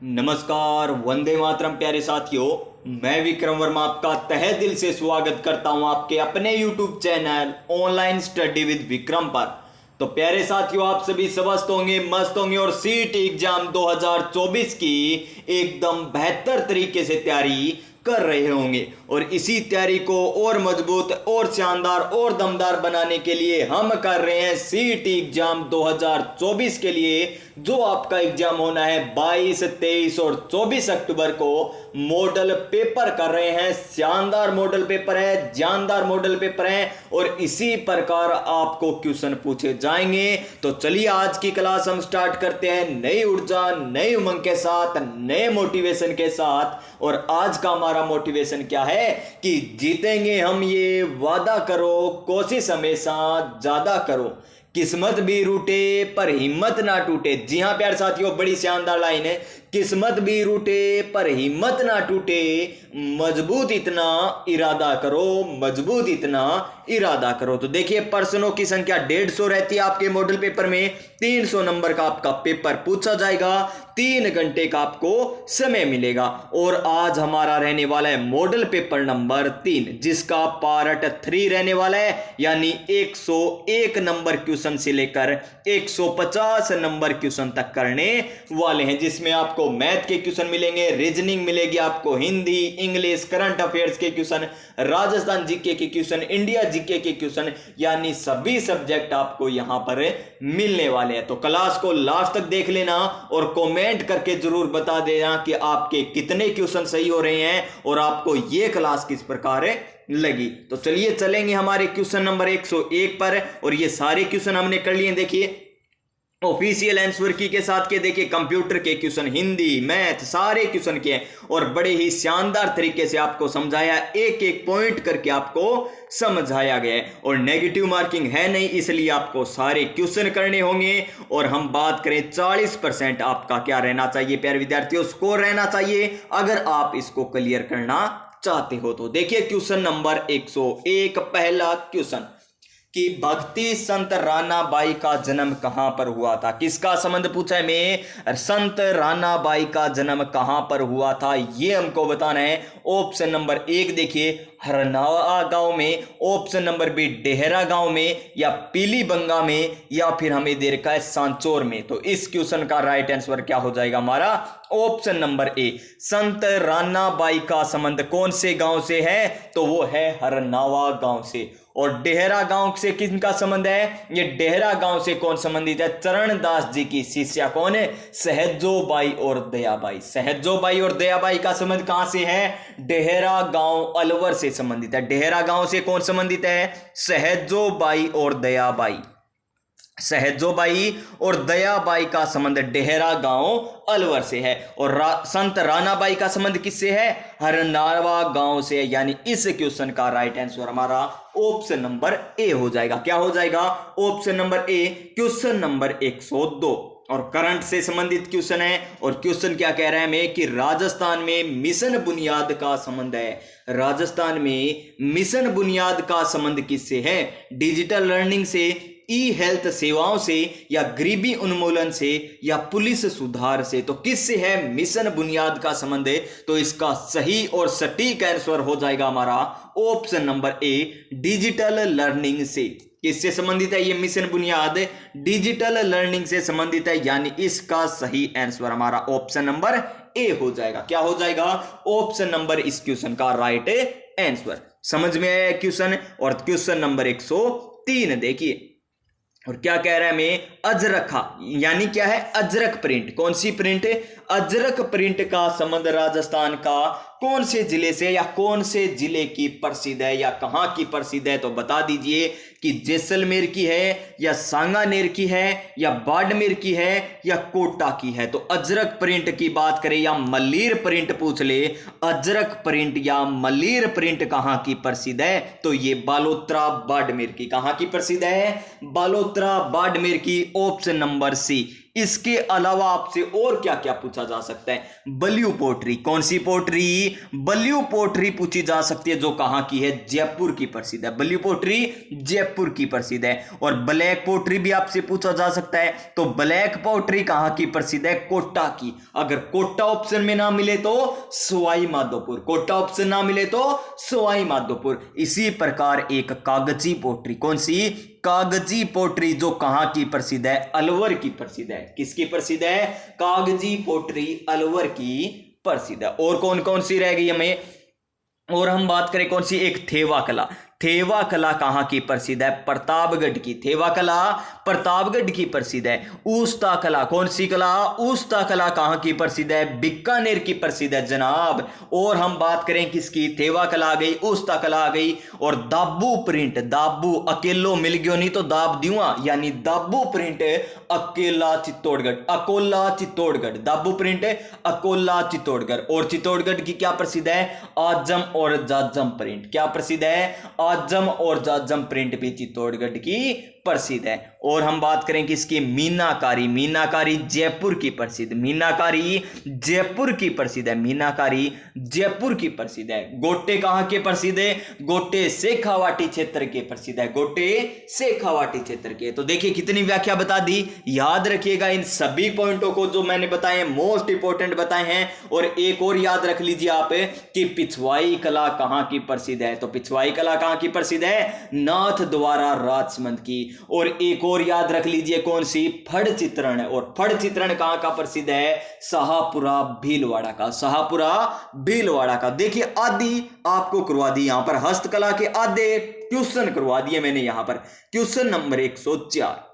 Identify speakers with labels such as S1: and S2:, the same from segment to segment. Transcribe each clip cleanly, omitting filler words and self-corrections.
S1: नमस्कार, वंदे मातरम प्यारे साथियों। मैं विक्रम वर्मा आपका तहे दिल से स्वागत करता हूं आपके अपने YouTube channel online study with Vikram पर। तो प्यारे साथियों, आप सभी स्वस्थ होंगे, मस्त होंगे और सीट एग्जाम 2024 की एकदम बेहतर तरीके से तैयारी कर रहे होंगे। और इसी तैयारी को और मजबूत और शानदार और दमदार बनाने के लिए हम कर रहे हैं सीट एग्जाम 2024 के लिए, जो आपका एग्जाम होना है 22, 23 और 24 अक्टूबर को। मॉडल पेपर कर रहे हैं, शानदार मॉडल पेपर है, जानदार मॉडल पेपर है और इसी प्रकार आपको क्वेश्चन पूछे जाएंगे। तो चलिए आज की क्लास हम स्टार्ट करते हैं नई ऊर्जा, नई उमंग के साथ, नए मोटिवेशन के साथ। और आज का हमारा मोटिवेशन क्या है कि जीतेंगे हम, ये वादा करो, कोशिश हमेशा ज्यादा करो, किस्मत भी रूठे पर हिम्मत ना टूटे। जी हां प्यारे साथियों, बड़ी शानदार लाइन है। किस्मत भी रूठे पर हिम्मत ना टूटे, मजबूत इतना इरादा करो, मजबूत इतना इरादा करो। तो देखिए, प्रश्नों की संख्या 150 रहती है आपके मॉडल पेपर में। 300 नंबर का आपका पेपर पूछा जाएगा, 3 घंटे का आपको समय मिलेगा। और आज हमारा रहने वाला है मॉडल पेपर नंबर 3, जिसका पार्ट 3 रहने वाला है, यानी 101 नंबर क्वेश्चन से लेकर 150 नंबर क्वेश्चन तक करने वाले हैं, जिसमें आपको मैथ के क्वेश्चन मिलेंगे, रीजनिंग मिलेगी आपको, हिंदी, इंग्लिश, करंट अफेयर्स के क्वेश्चन, राजस्थान जीके के क्वेश्चन, इंडिया जीके के क्वेश्चन, यानी सभी सब्जेक्ट आपको यहां पर मिलने वाले हैं। तो क्लास को लास्ट तक देख लेना और कमेंट करके जरूर बता देना कि आपके कितने क्वेश्चन सही हो रहे हैं और आपको ये क्लास किस प्रकार लगी। तो चलिए चलेंगे हमारे क्वेश्चन नंबर 101 पर। और ये सारे क्वेश्चन हमने कर लिए। देखिए, ऑफिशियल आंसर की के साथ के देखिए कंप्यूटर के क्वेश्चन, हिंदी, मैथ, सारे क्वेश्चन के हैं और बड़े ही शानदार तरीके से आपको समझाया, एक एक पॉइंट करके आपको समझाया गया है। और नेगेटिव मार्किंग है नहीं, इसलिए आपको सारे क्वेश्चन करने होंगे। और हम बात करें 40% आपका क्या रहना चाहिए प्यारे विद्यार्थियों, स्कोर रहना चाहिए अगर आप इसको क्लियर करना चाहते हो। तो देखिए क्वेश्चन नंबर 101, पहला क्वेश्चन कि भक्ति संत रानाबाई का जन्म कहां पर हुआ था। किसका संबंध पूछा है मैं, संत रानाबाई का जन्म कहां पर हुआ था, यह हमको बताना है। ऑप्शन नंबर 1 देखिए हरनावा गांव में, ऑप्शन नंबर बी डेहरा गांव में, या पीलीबंगा में, या फिर हमें दे रखा है सांचौर में। तो इस क्वेश्चन का राइट आंसर क्या हो जाएगा हमारा, ऑप्शन नंबर ए। संत रानाबाई का संबंध कौन से गांव से है, तो वो है हरनावा गांव से। और डेहरा गांव से किसका संबंध है, ये डेहरा गांव से कौन संबंधित है, चरणदास जी की शिष्या कौन है, सहजोबाई और दयाबाई। सहजोबाई और दयाबाई का संबंध कहां से है, डेहरा गांव अलवर से संबंधित है। डेहरा गांव से कौन संबंधित है, सहजोबाई और दयाबाई। सहजोबाई और दयाबाई का संबंध डेहरा गांव अलवर से है। और संत रानाबाई का संबंध किससे है, हरनावा गांव से। यानी इस क्वेश्चन का राइट आंसर हमारा ऑप्शन नंबर ए हो जाएगा। क्या हो जाएगा, option number A, question number 102। और करंट से संबंधित क्वेश्चन है। और क्वेश्चन क्या कह रहा है मैं कि राजस्थान में मिशन बुनियाद का संबंध है। राजस्थान में मिशन बुनियाद का संबंध किससे है, डिजिटल लर्निंग से, ई हेल्थ सेवाओं से, या गरीबी उन्मूलन से, या पुलिस सुधार से। तो किससे है मिशन बुनियाद का संबंध है, तो इसका सही और सटीक आंसर हो जाएगा हमारा option number A, digital learning से। किससे संबंधित है ये मिशन बुनियाद, डिजिटल लर्निंग से संबंधित है। यानी इसका सही आंसर हमारा ऑप्शन नंबर ए हो जाएगा। क्या हो जाएगा, ऑप्शन नंबर इस क्वेश्चन का राइट आंसर। समझ में आया क्वेश्चन। और क्वेश्चन नंबर 103 देखिए, और क्या कह रहा है मैं, अजरखा यानी क्या है, अजरक प्रिंट। कौन सी प्रिंट है, अजरक प्रिंट का संबंध राजस्थान का कौन से जिले से, या कौन से जिले की प्रसिद्ध है, या कहां की प्रसिद्ध है। तो बता दीजिए कि जैसलमेर की है, या सांगानेर की है, या बाड़मेर की है, या कोटा की है। तो अजरक प्रिंट की बात करें या मल्लीर प्रिंट पूछ ले, अजरक प्रिंट या मल्लीर प्रिंट कहां की प्रसिद्ध है, तो ये बालोतरा बाड़मेर की। कहां की प्रसिद्ध है, बालोतरा बाड़मेर की। ऑप्शन नंबर सी, इसके अलावा आपसे और क्या क्या पूछा जा सकता है? बलियू पोट्री, कौन सी पोट्री? बलियू पोट्री पूछी जा सकती है, जो कहां की है? जयपुर की प्रसिद्ध है। बलियू पोट्री जयपुर की प्रसिद्ध है। और ब्लैक पोट्री भी आपसे पूछा जा सकता है, तो ब्लैक पोट्री कहां की प्रसिद्ध है? कोटा की। अगर कोटा ऑप्शन में ना मिले तो सवाई माधोपुर, कोटा ऑप्शन ना मिले तो सवाई माधोपुर। इसी प्रकार एक कागजी पोट्री, कौन सी? कागजी पोट्री, जो कहां की प्रसिद्ध है? अलवर की प्रसिद्ध है। किसकी प्रसिद्ध है? कागजी पोट्री अलवर की प्रसिद्ध है। और कौन कौन सी रह गई हमें? और हम बात करें कौन सी? एक थेवा कला। थेवा कला कहां की प्रसिद्ध है? प्रतापगढ़ की। थेवा कला प्रतापगढ़ की प्रसिद्ध है। उस्ता कला, कौन सी कला? उस्ता कला कहां की प्रसिद्ध है? बीकानेर की प्रसिद्ध है जनाब। और हम बात करें किसकी? थेवा कला आ गई, उस्ता कला आ गई। और दाबू प्रिंट, दाबू अकेलो मिल गयो नहीं तो दाब दियुआ, यानी दाबू प्रिंट अकेला चित्तौड़गढ़, अकोला चित्तौड़गढ़, दाबू प्रिंट अकोला चित्तौड़गढ़। और चित्तौड़गढ़ की क्या प्रसिद्ध है? आजम और जाजम प्रिंट। क्या प्रसिद्ध है? आजम और जाजम प्रिंट भी चित्तौड़गढ़ की प्रसिद्ध है। और हम बात करें किसकी? मीनाकारी। मीनाकारी जयपुर की प्रसिद्ध, मीनाकारी जयपुर की प्रसिद्ध है। मीनाकारी जयपुर की प्रसिद्ध है। गोटे कहां के प्रसिद्ध है? गोटे शेखावाटी क्षेत्र के प्रसिद्ध है। गोटे शेखावाटी क्षेत्र के। तो देखिए कितनी व्याख्या बता दी। याद रखिएगा इन सभी पॉइंटों को जो मैंने बताए, मोस्ट इंपोर्टेंट बताए हैं। और एक और याद रख लीजिए आप कि पिछवाई कला कहां की प्रसिद्ध है? तो पिछवाई कला कहां की प्रसिद्ध है? नाथ द्वारा राजमंद की। और एक और याद रख लीजिए कौन सी? फड़ चित्रण। और फड़ चित्रण कहां का प्रसिद्ध है? शाहपुरा भीलवाड़ा का, शाहपुरा भीलवाड़ा का। देखिए आदि आपको करवा दी, यहां पर हस्तकला के आधे क्वेश्चन करवा दिए मैंने यहां पर। Question number 104।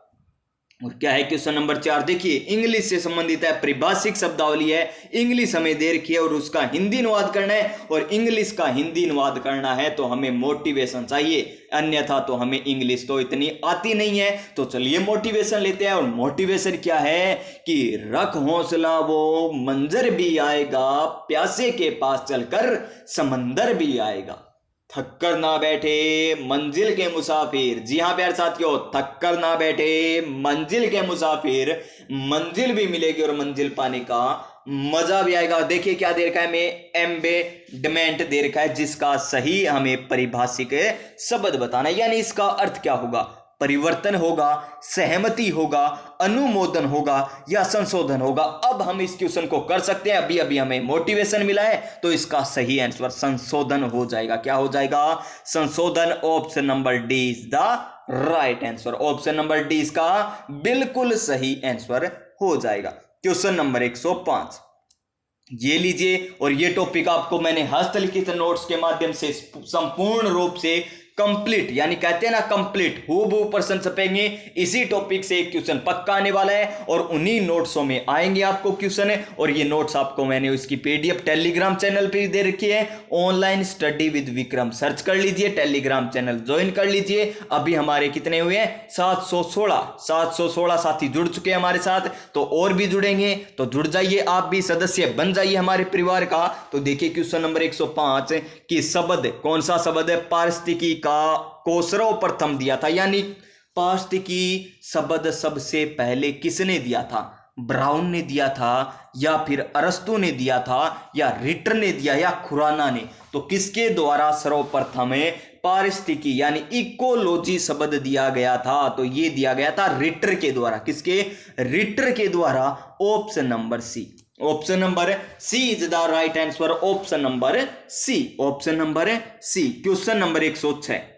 S1: और क्या है क्वेश्चन नंबर 4? देखिए इंग्लिश से संबंधित है, परिभाषिक शब्दावली है। इंग्लिश हमें दे रखी है और उसका हिंदी अनुवाद करना है। और इंग्लिश का हिंदी अनुवाद करना है तो हमें मोटिवेशन चाहिए, अन्यथा तो हमें इंग्लिश तो इतनी आती नहीं है। तो चलिए मोटिवेशन लेते हैं। और मोटिवेशन क्या है कि रख हौसला वो मंजर भी आएगा, प्यासे के पास चलकर समंदर भी आएगा। थक कर ना बैठे मंजिल के मुसाफिर। जी हां प्यारे साथियों, थक कर ना बैठे मंजिल के मुसाफिर, मंजिल भी मिलेगी और मंजिल पाने का मजा भी आएगा। देखिए क्या दे रखा है हमें? एम्बेडमेंट दे रखा है, जिसका सही हमें परिभाषिक शब्द बताना है। यानी इसका अर्थ क्या होगा? परिवर्तन होगा, सहमति होगा, अनुमोदन होगा या संशोधन होगा। अब हम इस क्वेश्चन को कर सकते हैं। अभी अभी हमें मोटिवेशन मिला है तो इसका सही आंसर संशोधन हो जाएगा। क्या हो जाएगा? संशोधन। Option number D is the right answer. Option number D इसका बिल्कुल सही आंसर हो जाएगा। क्वेश्चन नंबर 105 ये लीजिए। और ये टॉपिक आपको मैंने हस्तलिखित नोट्स के माध्यम से संपूर्ण रूप से कंप्लीट, यानी कहते हैं ना कंप्लीट, हूबहू प्रश्न छपेंगे। इसी टॉपिक से एक क्वेश्चन पक्का आने वाला है और उन्हीं नोट्सों में आएंगे आपको क्वेश्चन। और ये नोट्स आपको मैंने उसकी पीडीएफ टेलीग्राम चैनल पे दे रखी है। Online study with Vikram search कर लीजिए, टेलीग्राम चैनल ज्वाइन कर लीजिए। अभी हमारे कितने हुए हैं? 716 साथी जुड़ चुके हैं हमारे साथ। तो और भी जुड़ेंगे तो जुड़ जाइए, आप भी सदस्य बन जाइए हमारे परिवार का। तो देखिए क्वेश्चन नंबर 105 की शब्द, कौन सा शब्द है? पारिस्थितिकी का को सर्वप्रथम दिया था, यानी पारिस्थितिकी शब्द सबसे पहले किसने दिया था? ब्राउन ने दिया था या फिर अरस्तु ने दिया था या रिटर ने दिया या खुराना ने? तो किसके द्वारा सर्वप्रथम पारिस्थितिकी यानी इकोलॉजी शब्द दिया गया था? तो ये दिया गया था रिटर के द्वारा। किसके? रिटर के द्वारा। Option number C. Option number C is the right answer. Option number C. Option number C. Question number 106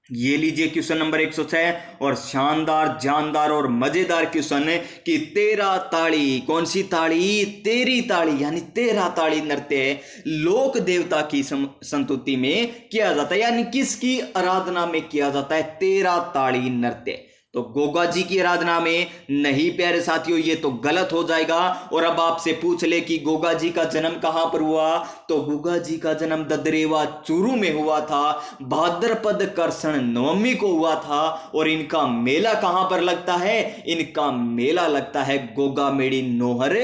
S1: ये लीजिए। क्वेश्चन नंबर 106 और शानदार, जानदार और मजेदार क्वेश्चन है कि 13 ताड़ी, कौन सी ताड़ी? तेरी ताड़ी, यानी 13 ताड़ी नृत्य लोक देवता की संतुति में किया जाता है, यानी किसकी आराधना में किया जाता है 13 ताड़ी नृत्य? तो गोगा जी की आराधना में नहीं प्यारे साथियों, ये तो गलत हो जाएगा। और अब आपसे पूछ ले कि गोगा जी का जन्म कहां पर हुआ? तो गोगा जी का जन्म ददरेवा चूरू में हुआ था, भाद्रपद कृष्ण नवमी को हुआ था। और इनका मेला कहां पर लगता है? इनका मेला लगता है गोगा मेड़ी नोहर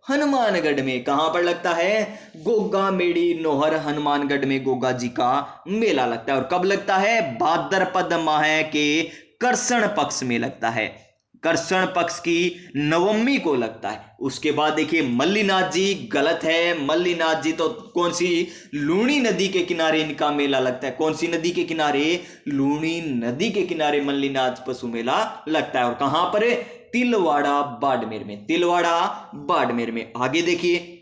S1: हनुमानगढ़ में। कहां पर लगता है? गोगा मेड़ी नोहर हनुमानगढ़ में गोगा जी का मेला लगता है। और कब लगता है? भाद्रपद माह के कृष्ण पक्ष में लगता है। कर्षण पक्ष की नवमी को लगता है। उसके बाद देखिए मल्लीनाथ जी, गलत है। मल्लीनाथ जी तो कौन सी, लूणी नदी के किनारे इनका मेला लगता है। कौन सी नदी के किनारे, लूणी नदी के किनारे मल्लीनाथ पशु मेला लगता है। और कहां पर है, तिलवाड़ा बाड़मेर में, तिलवाड़ा बाड़मेर में। आगे देखिए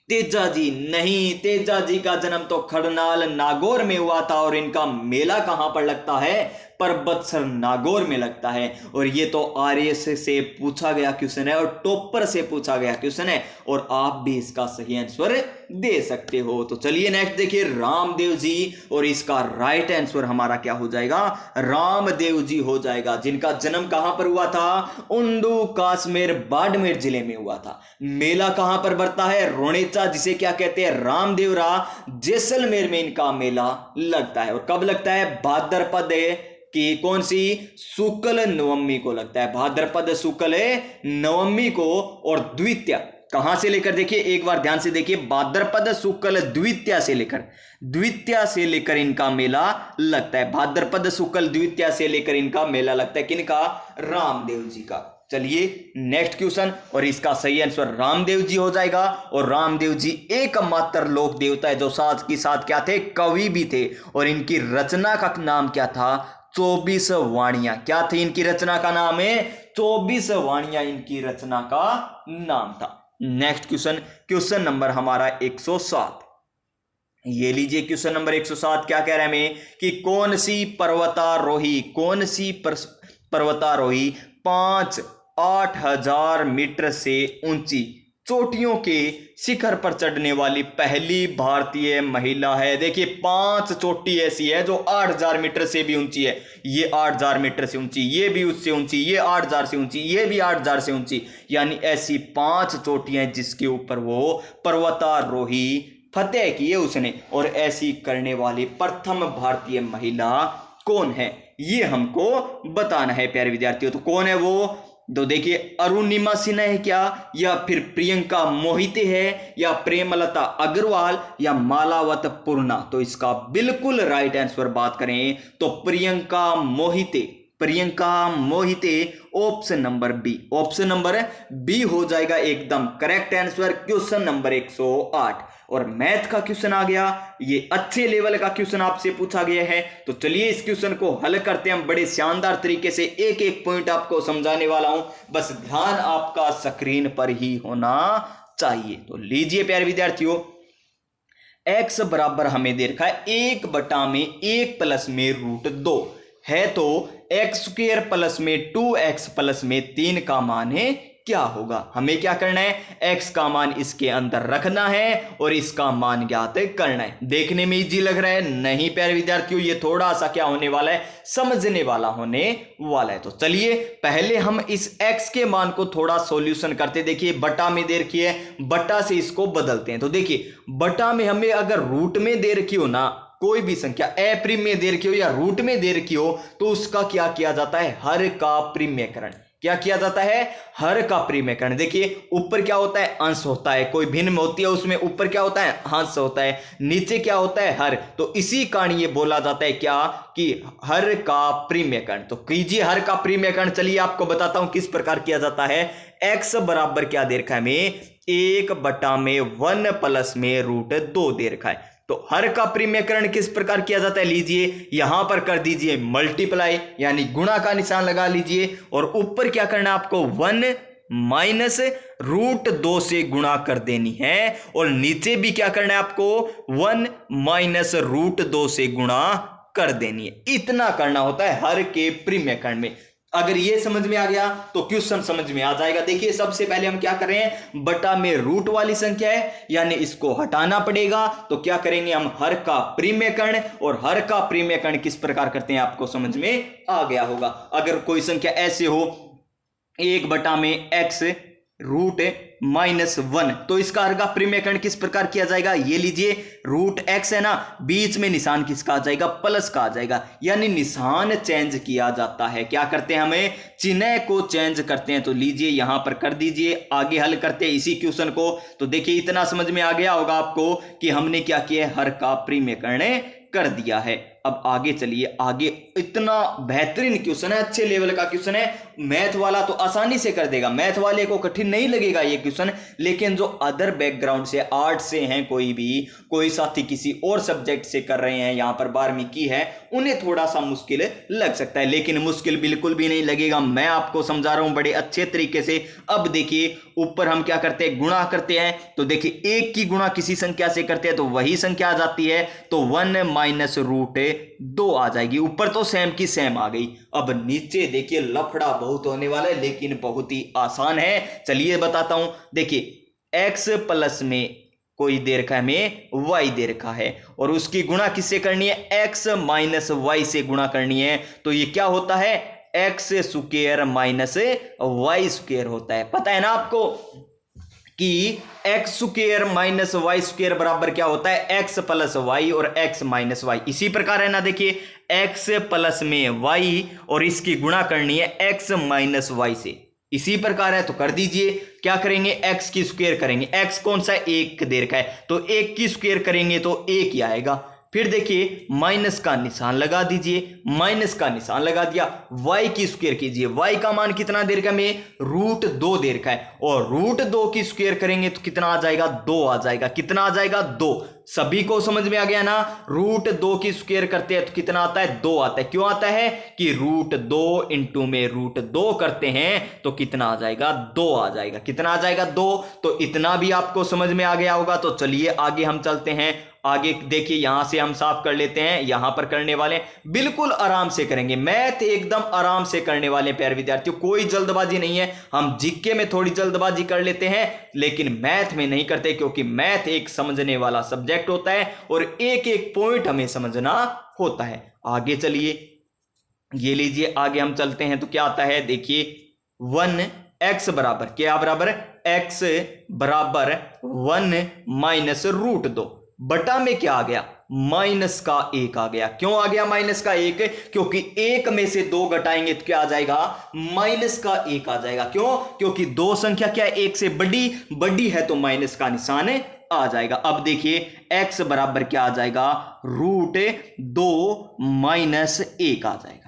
S1: तेजा जी, नहीं, तेजा जी का जन्म तो खरनाल नागौर में हुआ था और इनका मेला कहां पर लगता है, परबतसर नागौर में लगता है। और ये तो आरएस से पूछा गया क्वेश्चन है और टॉपर से पूछा गया क्वेश्चन है और आप भी इसका सही आंसर दे सकते हो। तो चलिए नेक्स्ट देखिए रामदेव जी, और इसका राइट आंसर हमारा क्या हो जाएगा, रामदेव जी हो जाएगा, जिनका जन्म कहां पर हुआ था, उंडू काश्मीर बाड़मेर जिले में हुआ था। मेला कहां पर बढ़ता है, रोणेचा, जिसे क्या कहते हैं, रामदेवरा, जैसलमेर में इनका मेला लगता है। और कब लगता है, भाद्रपद कि कौन सी, शुक्ल नवमी को लगता है, भाद्रपद शुक्ल नवमी को। और द्वितीया कहां से लेकर, देखिए एक बार ध्यान से देखिए, भाद्रपद शुक्ल द्वितीया से लेकर इनका मेला लगता है। भाद्रपद शुक्ल द्वितीया से लेकर इनका मेला लगता है, किनका, रामदेव जी का। चलिए नेक्स्ट क्वेश्चन, और इसका सही आंसर रामदेव जी हो जाएगा। और रामदेव जी एकमात्र लोक देवता है जो साथ ही साथ क्या थे, कवि भी थे। और इनकी रचना का नाम क्या था, 24 वाणियां। क्या थी इनकी रचना का नाम है, 24 वाणियां इनकी रचना का नाम था। नेक्स्ट क्वेश्चन, क्वेश्चन नंबर हमारा 107। ये लीजिए क्वेश्चन नंबर 107 क्या कह रहा है हमें कि कौन सी पर्वतारोही 5-8,000 मीटर से ऊंची चोटियों के शिखर पर चढ़ने वाली पहली भारतीय महिला है। देखिए 5 चोटी ऐसी है जो 8,000 मीटर से भी ऊंची है। ये 8,000 मीटर से ऊंची, ये भी उससे ऊंची, ये 8,000 से ऊंची, ये भी 8,000 से ऊंची, यानी ऐसी 5 चोटियां जिसके ऊपर वो पर्वतारोही फतेह किए उसने। और ऐसी करने वाली प्रथम भारतीय महिला कौन है, ये हमको बताना है प्यारे विद्यार्थियों। तो कौन है वो, तो देखिए अरुणिमा सिन्हा है क्या, या फिर प्रियंका मोहिते है, या प्रेमलता अग्रवाल, या मालावत पूर्णा। तो इसका बिल्कुल राइट आंसर बात करें तो Priyanka Mohite, option number B हो जाएगा एकदम करेक्ट आंसर, क्वेश्चन नंबर 108। और मैथ का क्वेश्चन आ गया, ये अच्छे लेवल का क्वेश्चन आपसे पूछा गया है। तो चलिए इस क्वेश्चन को हल करते हैं हम बड़े शानदार तरीके से। एक एक पॉइंट आपको समझाने वाला हूं, बस ध्यान आपका स्क्रीन पर ही होना चाहिए। तो लीजिए प्यारे विद्यार्थियों, x बराबर हमें दे रखा है 1/1 प्लस में √2 है। तो x² प्लस में 2x प्लस में 3 का मान है क्या होगा, हमें क्या करना है, x का मान इसके अंदर रखना है और इसका मान ज्ञात करना है। देखने में इजी लग रहा है, नहीं प्यारे विद्यार्थियों, ये थोड़ा सा क्या होने वाला है, समझने वाला होने वाला है। तो चलिए पहले हम इस x के मान को थोड़ा सॉल्यूशन करते। देखिए बटा में दे रखी है, बटा से इसको बदलते हैं। तो देखिए बटा में हमें अगर रूट में दे रखी हो ना, कोई भी संख्या अप्रिम में दे रखी हो या रूट में दे रखी हो, तो उसका क्या किया जाता है, हर का प्रीम्यकरण। क्या किया जाता है, हर का प्रीम्यकरण। देखिए ऊपर क्या होता है, अंश होता है, कोई भिन्न होती है उसमें ऊपर क्या होता है, अंश होता है, नीचे क्या होता है, हर। तो इसी कारण ये बोला जाता है क्या, कि हर का प्रीम्यकरण। तो कीजिए हर का प्रीम्यकरण। चलिए आपको बताता हूं किस प्रकार किया जाता है। x बराबर क्या दे रखा है हमें, 1/1 प्लस में √2 दे रखा है। तो हर का प्रीम्यकरण किस प्रकार किया जाता है, लीजिए यहां पर कर दीजिए मल्टीप्लाई, यानी गुणा का निशान लगा लीजिए, और ऊपर क्या करना है आपको, 1 माइनस √2 से गुणा कर देनी है, और नीचे भी क्या करना है आपको, 1 माइनस √2 से गुणा कर देनी है। इतना करना होता है हर के प्रीम्यकरण में। अगर ये समझ में आ गया तो क्वेश्चन समझ में आ जाएगा। देखिए सबसे पहले हम क्या कर रहे हैं, बटा में रूट वाली संख्या है, यानी इसको हटाना पड़ेगा। तो क्या करेंगे हम, हर का प्रीम्यकरण, और हर का प्रीम्यकरण किस प्रकार करते हैं आपको समझ में आ गया होगा। अगर कोई संख्या ऐसे हो 1/x √-1, तो इसका हर का प्रीम्यकरण किस प्रकार किया जाएगा, ये लीजिए √x है ना, बीच में निशान किसका आ जाएगा, प्लस का आ जाएगा, यानी निशान चेंज किया जाता है। क्या करते हैं, हमें चिन्ह को चेंज करते हैं। तो लीजिए यहां पर कर दीजिए, आगे हल करते हैं इसी क्वेश्चन को। तो देखिए इतना समझ में आ गया होगा आपको कि हमने क्या किया, हर का प्रीम्यकरण कर दिया है। अब आगे चलिए, आगे इतना बेहतरीन क्वेश्चन है, अच्छे लेवल का क्वेश्चन है। मैथ वाला तो आसानी से कर देगा, मैथ वाले को कठिन नहीं लगेगा ये क्वेश्चन, लेकिन जो अदर बैकग्राउंड से, आर्ट से हैं, कोई साथी किसी और सब्जेक्ट से कर रहे हैं, यहां पर 12वीं की है, उन्हें थोड़ा सा मुश्किल लग सकता है, लेकिन मुश्किल बिल्कुल भी नहीं लगेगा। मैं आपको समझा रहा हूं बड़े अच्छे तरीके से। अब देखिए ऊपर हम क्या करते हैं, गुणा करते हैं। तो देखिए 1 की गुणा किसी संख्या से करते हैं तो वही संख्या आ जाती है, तो 1 माइनस रूट 2 आ जाएगी। ऊपर तो सेम की सेम आ गई। अब नीचे देखिए लफड़ा बहुत होने वाला है, लेकिन बहुत ही आसान है। चलिए बताता हूं। देखिए x प्लस में कोई दे रखा है हमें, y दे रखा है, और उसकी गुणा किससे करनी है, x माइनस वाई से गुणा करनी है। तो ये क्या होता है, X square minus Y square होता है। पता है ना आपको कि X square minus Y square बराबर क्या होता है, एक्स प्लस वाई और एक्स माइनस वाई। इसी प्रकार है ना, देखिए एक्स प्लस में वाई और इसकी गुणा करनी है एक्स माइनस वाई से। इसी प्रकार है तो कर दीजिए। क्या करेंगे, एक्स की स्क्वायर करेंगे। एक्स कौन सा, 1 दे रखा है, तो 1 की स्क्वायर करेंगे तो 1 ही आएगा। फिर देखिए माइनस का निशान लगा दीजिए, माइनस का निशान लगा दिया। y की स्क्वायर कीजिए, y का मान कितना दे रखा है हमें, रूट 2 दे रखा है, और रूट 2 की स्क्वायर करेंगे तो कितना आ जाएगा, 2 आ जाएगा। कितना आ जाएगा, 2। सभी को समझ में आ गया ना। रूट 2 की स्क्वायर करते हैं तो कितना आता है, 2 आता है। क्यों आता है कि रूट 2 इंटू में रूट 2 करते हैं तो कितना आ जाएगा, 2 आ जाएगा। कितना आ जाएगा, 2। तो इतना भी आपको समझ में आ गया होगा। तो चलिए आगे हम चलते हैं। आगे देखिए यहां से हम साफ कर लेते हैं। यहां पर करने वाले बिल्कुल आराम से करेंगे, मैथ एकदम आराम से करने वाले प्यारे विद्यार्थियों, कोई जल्दबाजी नहीं है। हम जीके में थोड़ी जल्दबाजी कर लेते हैं, लेकिन मैथ में नहीं करते, क्योंकि मैथ एक समझने वाला सब्जेक्ट होता है और एक एक पॉइंट हमें समझना होता है। आगे चलिए, ये लीजिए आगे हम चलते हैं। तो क्या आता है, देखिए 1x बराबर क्या, बराबर x बराबर 1 माइनस रूट 2 बटा में क्या आ गया, माइनस का 1 आ गया। क्यों आ गया माइनस का 1, क्योंकि 1 में से 2 घटाएंगे तो क्या आ जाएगा, माइनस का 1 आ जाएगा। क्यों, क्योंकि 2 संख्या क्या है, 1 से बड़ी है, तो माइनस का निशान आ जाएगा। अब देखिए x बराबर क्या आ जाएगा, रूट 2 माइनस 1 आ जाएगा।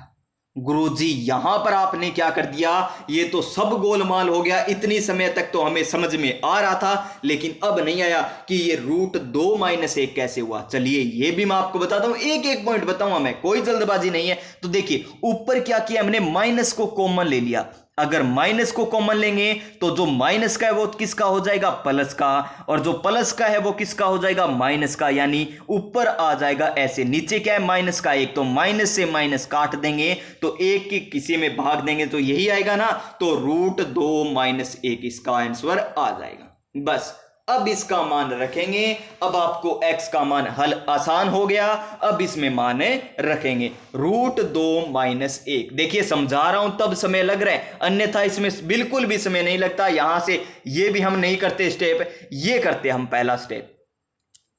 S1: गुरुजी यहां पर आपने क्या कर दिया, ये तो सब गोलमाल हो गया। इतनी समय तक तो हमें समझ में आ रहा था, लेकिन अब नहीं आया कि ये रूट 2 माइनस 1 कैसे हुआ। चलिए ये भी मैं आपको बताता हूं, एक एक पॉइंट बताऊंगा मैं, कोई जल्दबाजी नहीं है। तो देखिए ऊपर क्या किया हमने, माइनस को कॉमन ले लिया। अगर माइनस को कॉमन लेंगे तो जो माइनस का है वो किसका हो जाएगा, प्लस का, और जो प्लस का है वो किसका हो जाएगा, माइनस का। यानी ऊपर आ जाएगा ऐसे, नीचे क्या है माइनस का 1, तो माइनस से माइनस काट देंगे तो 1 की किसी में भाग देंगे तो यही आएगा ना। तो रूट 2 माइनस 1 इसका आंसर आ जाएगा। बस अब इसका मान रखेंगे। अब आपको x का मान हल आसान हो गया। अब इसमें मान रखेंगे रूट 2 माइनस 1। देखिए समझा रहा हूं तब समय लग रहा है, अन्यथा इसमें बिल्कुल भी समय नहीं लगता। यहां से ये भी हम नहीं करते स्टेप, ये करते हम पहला स्टेप।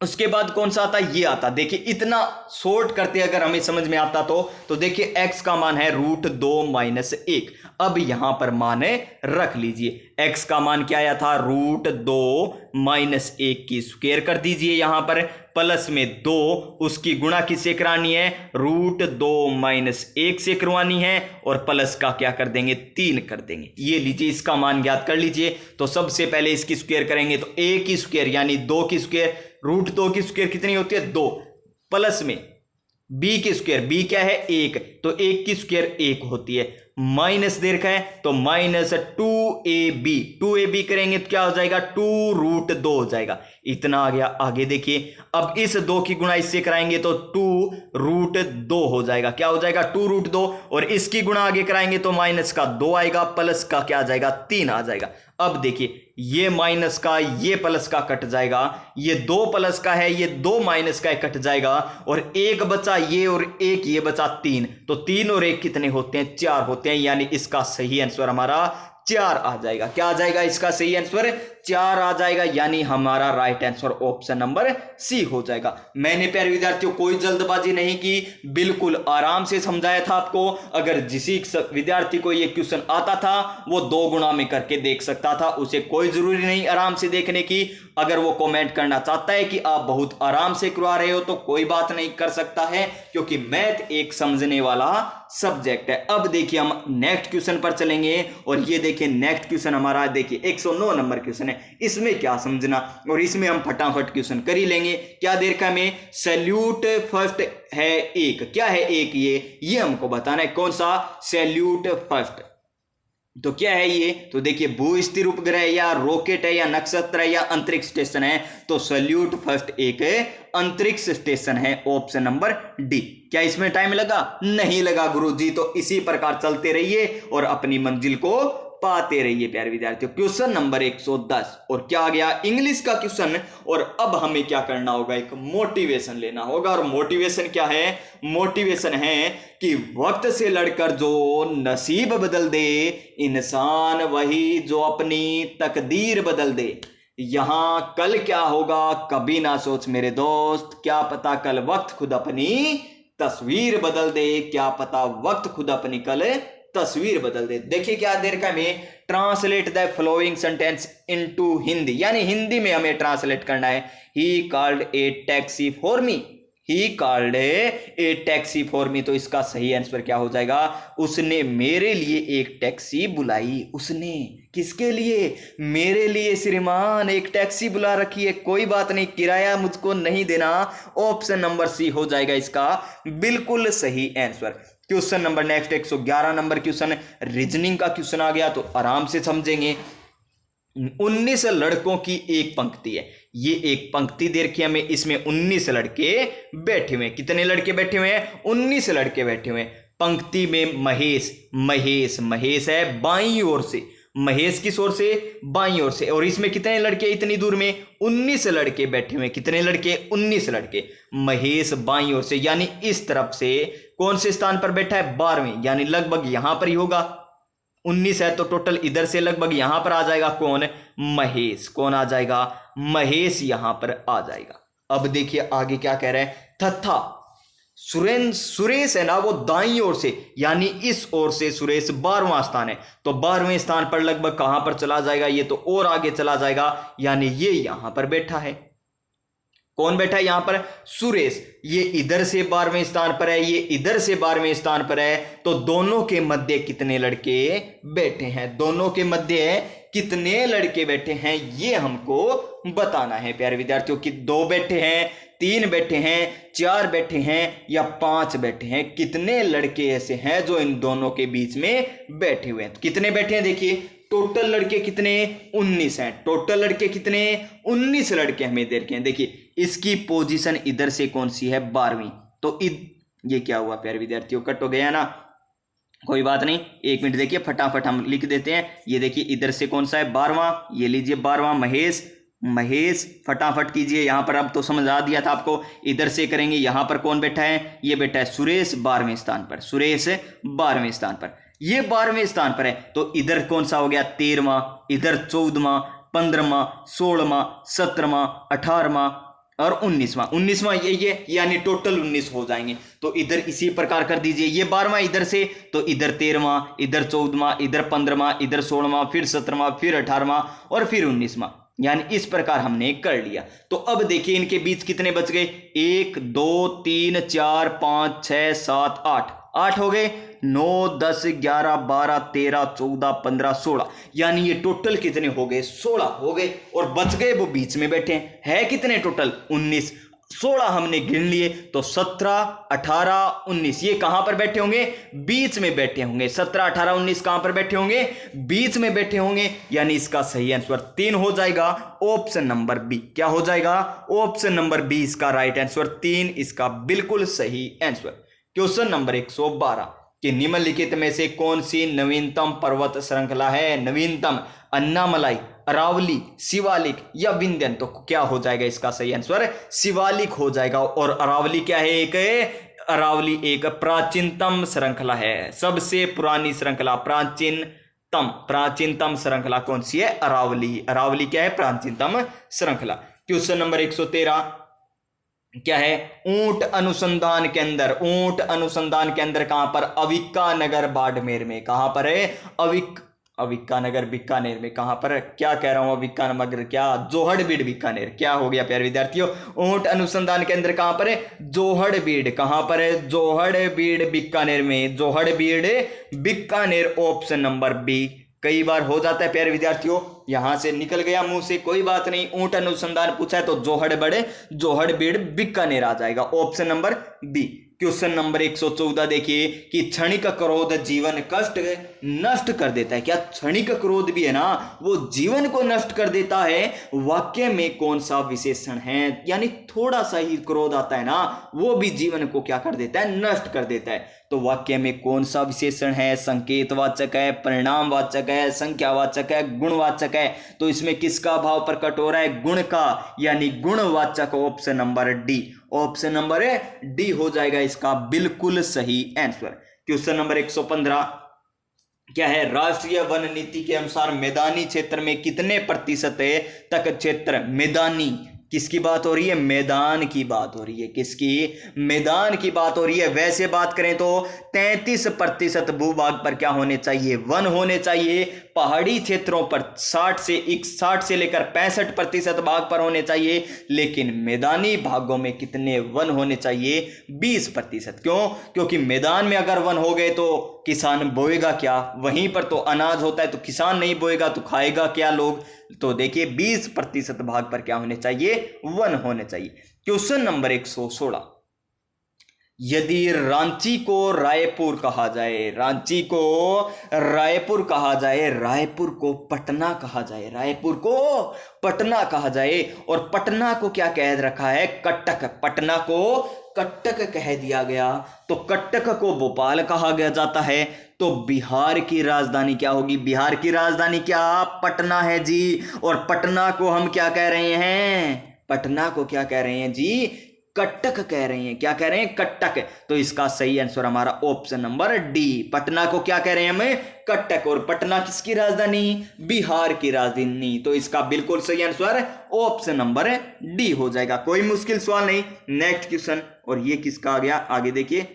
S1: उसके बाद कौन सा आता, ये आता। देखिए इतना शॉर्ट करते अगर हमें समझ में आता तो देखिए x का मान है रूट 2 माइनस 1। अब यहां पर मान रख लीजिए, x का मान क्या आया था, रूट 2 माइनस 1 की स्क्वायर कर दीजिए। यहां पर प्लस में 2, उसकी गुणा किससे करानी है, रूट 2 माइनस 1 से करवानी है, और प्लस का क्या कर देंगे, 3 कर देंगे। ये लीजिए इसका मान ज्ञात कर लीजिए। तो सबसे पहले इसकी स्क्वायर करेंगे तो a की स्क्वायर यानी 2 की स्क्वायर, रूट 2 की स्क्वायर कितनी होती है, 2, प्लस में b की स्क्वायर, b क्या है 1, तो 1 की स्क्वायर 1 होती है, माइनस दे रखा है तो माइनस 2ab करेंगे तो क्या हो जाएगा, 2 रूट 2 हो जाएगा। इतना आ गया। आगे देखिए अब इस 2 की गुणा इससे कराएंगे तो 2 रूट 2 हो जाएगा। क्या हो जाएगा, 2 रूट 2, और इसकी गुणा आगे कराएंगे तो माइनस का 2 आएगा, प्लस का क्या आ जाएगा, 3 आ जाएगा। अब देखिए ये माइनस का ये प्लस का कट जाएगा, ये 2 प्लस का है, ये 2 माइनस का कट जाएगा, और 1 बचा ये और 1 ये बचा 3, तो 3 और 1 कितने होते हैं, 4 होते हैं। यानी इसका सही आंसर हमारा 4 आ जाएगा। क्या आ जाएगा इसका सही आंसर, 4 आ जाएगा, यानी हमारा right answer option number C हो जाएगा। मैंने प्यारे विद्यार्थियों कोई जल्दबाजी नहीं की, बिल्कुल आराम से समझाया था आपको। अगर जिसी विद्यार्थी को ये क्वेश्चन आता था वो 2 गुना में करके देख सकता था, उसे कोई जरूरी नहीं आराम से देखने की। अगर वो कमेंट करना चाहता है कि आप बहुत आराम से करवा रहे हो तो कोई बात नहीं, कर सकता है, क्योंकि मैथ एक समझने वाला सब्जेक्ट है। अब देखिए हम नेक्स्ट क्वेश्चन पर चलेंगे, और ये देखिए नेक्स्ट क्वेश्चन हमारा देखिए 109 नंबर क्वेश्चन है। इसमें क्या समझना, और इसमें हम फटाफट क्वेश्चन कर ही लेंगे, क्या देर का में। सैल्यूट फर्स्ट है एक, क्या है एक, ये हमको बताना है। कौन सा? Salute first. तो क्या है ये? तो देखिए भू स्थिर उपग्रह या रॉकेट है या नक्षत्र है या अंतरिक्ष स्टेशन है। तो सैल्यूट फर्स्ट एक अंतरिक्ष स्टेशन है, ऑप्शन नंबर डी। क्या इसमें टाइम लगा? नहीं लगा गुरुजी। तो इसी प्रकार चलते रहिए और अपनी मंजिल को पाते रहिए प्यारे विद्यार्थियों। क्वेश्चन नंबर 110, और क्या आ गया? इंग्लिश का क्वेश्चन। और अब हमें क्या करना होगा? एक मोटिवेशन लेना होगा। और मोटिवेशन क्या है? मोटिवेशन है कि वक्त से लड़कर जो नसीब बदल दे, इंसान वही जो अपनी तकदीर बदल दे। यहां कल क्या होगा कभी ना सोच मेरे दोस्त, क्या पता कल वक्त खुद अपनी तस्वीर बदल दे, क्या पता वक्त खुद अपनी कल तस्वीर बदल दे। देखिए क्या देर का में translate the flowing sentence into Hindi, यानी हिंदी में हमें ट्रांसलेट करना है। He called a taxi for me, he called a taxi for me. तो इसका सही आंसर क्या हो जाएगा? उसने मेरे लिए एक टैक्सी बुलाई। उसने किसके लिए? मेरे लिए श्रीमान एक टैक्सी बुला रखी है। कोई बात नहीं, किराया मुझको नहीं देना। ऑप्शन नंबर सी हो जाएगा इसका बिल्कुल सही answer. Question number next 111 number question, reasoning का क्वेश्चन आ गया तो आराम से समझेंगे। 19 लड़कों की एक पंक्ति है, ये एक पंक्ति दे रखी है हमें, इसमें 19 लड़के बैठे हुए हैं। कितने लड़के बैठे हुए हैं? 19 लड़के बैठे हुए हैं। पंक्ति में महेश, महेश, महेश है बाईं ओर से, महेश किस ओर से? बाईं ओर से। और इसमें कितने लड़के इतनी दूर में? 19 लड़के बैठे हुए। कितने लड़के? 19 लड़के। महेश बाईं ओर से, यानी इस तरफ से कौन से स्थान पर बैठा है? 12वें, यानी लगभग यहां पर ही होगा। 19 है तो टोटल इधर से लगभग यहां पर आ जाएगा कौन? महेश। कौन आ जाएगा? महेश यहां पर आ जाएगा। अब देखिए आगे क्या कह रहे हैं, तथा सुरेश है ना वो दाईं ओर से, यानी इस ओर से सुरेश 12वां स्थान है। तो 12वें स्थान पर लगभग कहां पर चला जाएगा? ये तो और आगे चला जाएगा, यानी ये यहां पर बैठा है। कौन बैठा है यहां पर? सुरेश। ये इधर से 12वें स्थान पर है, ये इधर से 12वें स्थान पर है। तो दोनों के मध्य कितने लड़के बैठे हैं? दोनों के मध्य कितने लड़के बैठे हैं ये हमको बताना है प्यारे विद्यार्थियों। कि 2 बैठे हैं, 3 बैठे हैं, 4 बैठे हैं या 5 बैठे हैं। कितने लड़के ऐसे हैं जो इन दोनों के बीच में बैठे हुए हैं? तो कितने बैठे हैं? देखिए टोटल लड़के कितने? 19 हैं। टोटल लड़के कितने? 19 लड़के हमें दे रखे हैं। देखिए इसकी पोजीशन इधर से कौन सी है? 12वीं। तो ये क्या हुआ प्यारे विद्यार्थियों? कट हो गया ना, कोई बात नहीं, 1 मिनट देखिए फटाफट हम लिख देते हैं। ये देखिए इधर से कौन सा है? 12वां। ये लीजिए 12वां महेश, महेश फटाफट कीजिए। यहां पर अब तो समझा दिया था आपको। इधर से करेंगे, यहां पर कौन बैठा है? ये बैठा है सुरेश 12वें स्थान पर। सुरेश 12वें स्थान पर, ये 12वें स्थान पर है। तो इधर कौन सा हो गया? 13वां, इधर 14वां, 15वां, 16वां, 17वां, 18वां और 19वां। 19वां ये यानी टोटल 19 हो जाएंगे। तो इधर इसी प्रकार कर दीजिए। ये 12वां इधर से, तो इधर 13वां, इधर 14वां, इधर 15वां, इधर 16वां, फिर 17वां, फिर 18वां और फिर 19वां। यानी इस प्रकार हमने कर लिया। तो अब देखिए इनके बीच कितने बच गए? 1 2 3 4 5 6 7 8 8 हो गए। 9 10 11 12 13 14 15 16, यानी ये टोटल कितने हो गए? 16 हो गए। और बच गए वो बीच में बैठे हैं। है कितने टोटल? 19। 16 हमने गिन लिए, तो 17 18 19 ये कहां पर बैठे होंगे? बीच में बैठे होंगे। 17 18 19 कहां पर बैठे होंगे? बीच में बैठे होंगे। यानी इसका सही आंसर 3 हो जाएगा, ऑप्शन नंबर बी। क्या हो जाएगा? ऑप्शन नंबर बी इसका राइट आंसर 3 इसका बिल्कुल सही आंसर। क्वेश्चन नंबर 112 कि निम्नलिखित में से कौन सी नवीनतम पर्वत श्रृंखला है? नवीनतम अन्नामलाई, अरावली, शिवालिक या विंध्यन। तो क्या हो जाएगा इसका सही आंसर? शिवालिक हो जाएगा। और अरावली क्या है? अरावली एक प्राचीनतम श्रृंखला है, सबसे पुरानी श्रृंखला, प्राचीनतम प्राचीनतम श्रृंखला कौन सी है? अरावली। अरावली क्या है? प्राचीनतम श्रृंखला। क्वेश्चन नंबर 113 क्या है? ऊंट अनुसंधान केंद्र। ऊंट अनुसंधान केंद्र कहां पर? अविक्का नगर बाड़मेर में। कहां पर है? अविक्का नगर बीकानेर में। कहां पर? क्या कह रहा हूं? अविक्का नगर क्या? जोहड़बीड़ बीकानेर। क्या हो गया प्यारे विद्यार्थियों? ऊंट अनुसंधान केंद्र कहां पर है? जोहड़बीड़। कहां पर है? जोहड़बीड़ बीकानेर में। जोहड़बीड़ बीकानेर, ऑप्शन नंबर बी। कई बार हो जाता है प्यारे विद्यार्थियों, यहां से निकल गया मुंह से, कोई बात नहीं। ऊंट अनुसंधान पूछा है तो जोहड़बीड़ बीकानेर आ जाएगा, option number B. Question number 114 देखिए कि क्षणिक क्रोध जीवन कष्ट नष्ट कर देता है। क्या क्षणिक क्रोध भी है ना, वो जीवन को नष्ट कर देता है? वाक्य में कौन सा विशेषण है? यानी थोड़ा सा ही क्रोध आता है ना, वो भी जीवन को क्या कर देता है? नष्ट कर देता है। तो वाक्य में कौन सा विशेषण है? संकेतवाचक है, परिणामवाचक है, संख्यावाचक है, गुणवाचक है? तो इसमें किसका भाव प्रकट हो रहा है? गुण का, यानी गुणवाचक, option number D. Option number D हो जाएगा इसका बिल्कुल सही आंसर। क्वेश्चन नंबर 115 क्या है? राष्ट्रीय वन नीति के अनुसार मैदानी क्षेत्र में कितने प्रतिशत तक क्षेत्र मैदानी, किसकी बात हो रही है? मैदान की बात हो रही है। किसकी? मैदान की बात हो रही है। वैसे बात करें तो 33% भूभाग पर क्या होने चाहिए? वन होने चाहिए। पहाड़ी क्षेत्रों पर 60 से लेकर 65% भाग पर होने चाहिए, लेकिन मैदानी भागों में कितने वन होने चाहिए? 20%। क्यों? क्योंकि मैदान में अगर वन हो गए तो किसान बोएगा क्या? वहीं पर तो अनाज होता है, तो किसान नहीं बोएगा तो खाएगा क्या लोग? तो देखिए 20% भाग पर क्या होने चाहिए? वन होने चाहिए। क्वेश्चन नंबर 116 यदि रांची को रायपुर कहा जाए, रांची को रायपुर कहा जाए, रायपुर को पटना कहा जाए, रायपुर को पटना कहा जाए, और पटना को क्या कह रखा है? कटक। पटना को कटक कह दिया गया, तो कटक को भोपाल कहा गया जाता है। तो बिहार की राजधानी क्या होगी? बिहार की राजधानी क्या? पटना है जी। और पटना को हम क्या कह रहे हैं? पटना को क्या कह रहे हैं जी? कटक कह रहे हैं। क्या कह रहे हैं? कटक। तो इसका सही आंसर हमारा ऑप्शन नंबर डी। पटना को क्या कह रहे हैं हमें? कटक। और पटना किसकी राजधानी? बिहार की राजधानी। तो इसका बिल्कुल सही आंसर ऑप्शन नंबर डी हो जाएगा। कोई मुश्किल सवाल नहीं। नेक्स्ट क्वेश्चन, और ये किसका आ गया? आगे देखिए,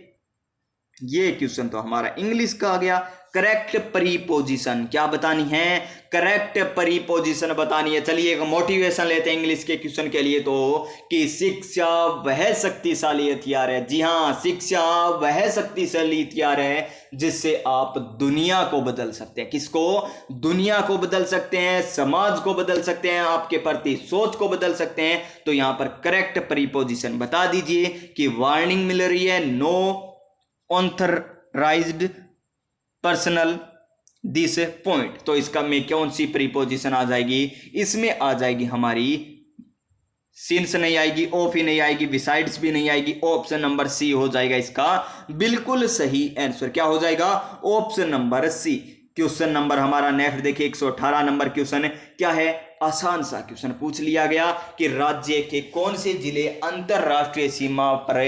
S1: ये क्वेश्चन तो हमारा इंग्लिश का आ गया। करेक्ट प्रीपोजिशन क्या बतानी है? करेक्ट प्रीपोजिशन बतानी है। चलिए एक मोटिवेशन लेते हैं इंग्लिश के क्वेश्चन के लिए, तो कि शिक्षा वह शक्तिशाली हथियार है। जी हाँ, शिक्षा वह शक्तिशाली हथियार है जिससे आप दुनिया को बदल सकते हैं। किसको? दुनिया को बदल सकते हैं, समाज को बदल सकते हैं, आपके प्रति सोच को बदल सकते हैं। तो यहां पर करेक्ट प्रीपोजिशन बता दीजिए कि वार्निंग मिल रही है, no authorised personnel this point. तो इसका में कौन सी प्रीपोजिशन आ जाएगी? इसमें आ जाएगी हमारी सिंस नहीं आएगी, ऑफ ही नहीं आएगी, बिसाइड्स भी नहीं आएगी। ऑप्शन नंबर सी हो जाएगा इसका बिल्कुल सही आंसर। क्या हो जाएगा? Option number C. Question number हमारा नेक्स्ट देखिए 118 नंबर क्वेश्चन क्या है? आसान सा क्वेश्चन पूछ लिया गया कि राज्य के कौन से जिले अंतरराष्ट्रीय सीमा पर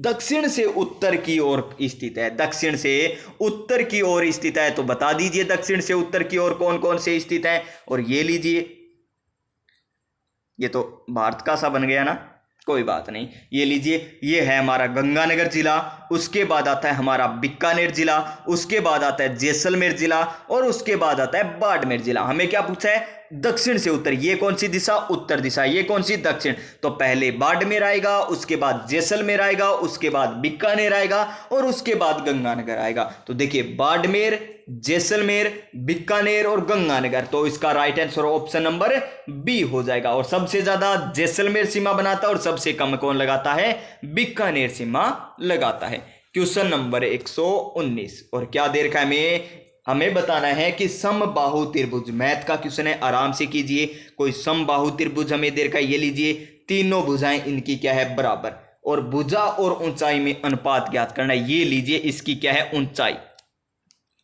S1: दक्षिण से उत्तर की ओर स्थित है? दक्षिण से उत्तर की ओर स्थित है। तो बता दीजिए दक्षिण से उत्तर की ओर कौन कौन से स्थित है। और ये लीजिए, ये तो भारत का सा बन गया ना, कोई बात नहीं। ये लीजिए, ये है हमारा गंगानगर जिला, उसके बाद आता है हमारा बीकानेर जिला, उसके बाद आता है जैसलमेर जिला, और उसके बाद आता है बाड़मेर जिला। हमें क्या पूछा है? दक्षिण से उत्तर। ये कौन सी दिशा? उत्तर दिशा। ये कौन सी? दक्षिण। तो पहले बाड़मेर आएगा, उसके बाद जैसलमेर आएगा, उसके बाद बीकानेर आएगा, और उसके बाद गंगानगर आएगा। तो देखिए बाड़मेर, जैसलमेर, बीकानेर और गंगानगर। तो इसका right answer option number B हो जाएगा। और सबसे ज्यादा जैसलमेर सीमा बनाता है और सबसे कम कौन लगाता है? बीकानेर सीमा लगाता है। क्वेश्चन नंबर 119, और क्या दे रखा है हमें बताना है कि समबाहु त्रिभुज। मैथ का क्वेश्चन है, आराम से कीजिए। कोई समबाहु त्रिभुज हमें दे रखा है, ये लीजिए, तीनों भुजाएं इनकी क्या है? बराबर, और भुजा और ऊंचाई में अनुपात ज्ञात करना है। ये लीजिए, इसकी क्या है? ऊंचाई।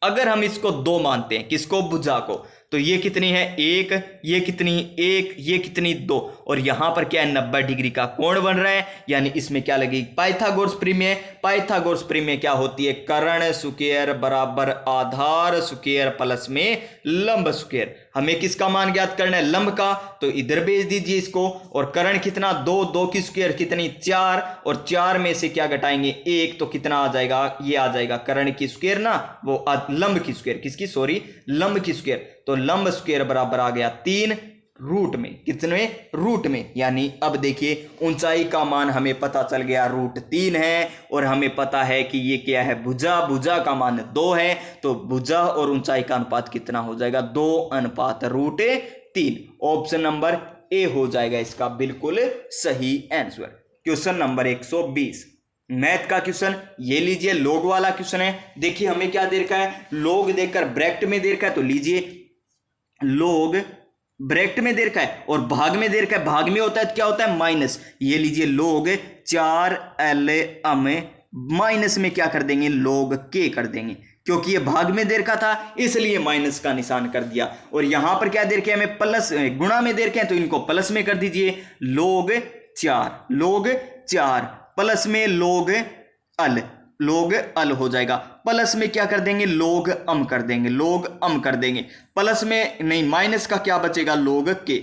S1: अगर हम इसको 2 मानते हैं, किसको? भुजा को, तो ये कितनी है 1, ये कितनी 1, ये कितनी 2, और यहां पर क्या है 90 डिग्री का कोण बन रहा है, यानी इसमें क्या लगेगी पाइथागोरस प्रमेय। पाइथागोरस प्रमेय क्या होती है, कर्ण स्क्वायर बराबर आधार स्क्वायर प्लस में लंब स्क्वायर। हमें किसका मान ज्ञात करना है, लंब का, तो इधर भेज दीजिए इसको। और कर्ण कितना 2, 2 की स्क्वायर कितनी 4, और 4 में से क्या घटाएंगे 1, तो कितना आ जाएगा, ये आ जाएगा कर्ण की स्क्वायर ना, वो लंब की स्क्वायर, किसकी सॉरी लंब की स्क्वायर। तो लंब स्क्वायर बराबर आ गया 3 रूट में, कितने रूट में, यानी अब देखिए ऊंचाई का मान हमें पता चल गया √3 है, और हमें पता है कि ये क्या है भुजा, भुजा का मान 2 है, तो भुजा और ऊंचाई का अनुपात कितना हो जाएगा 2:√3। ऑप्शन नंबर ए हो जाएगा इसका बिल्कुल सही आंसर। क्वेश्चन नंबर 120 मैथ का क्वेश्चन, ये लीजिए लॉग वाला क्वेश्चन है। देखिए हमें क्या दे रखा है, लॉग देकर ब्रैकेट में दे रखा है, तो लीजिए लॉग ब्रैकेट में दे रखा है और भाग में दे रखा है, भाग में होता है तो क्या होता है माइनस। ये लीजिए log 4l माइनस में क्या कर देंगे log k कर देंगे, क्योंकि ये भाग में दे रखा था इसलिए माइनस का निशान कर दिया। और यहां पर क्या दे रखे हमें प्लस गुणा में दे रखे हैं, तो इनको प्लस में कर दीजिए log 4 प्लस में log अल हो जाएगा, प्लस में क्या कर देंगे log कर देंगे, प्लस में नहीं माइनस का क्या बचेगा log के।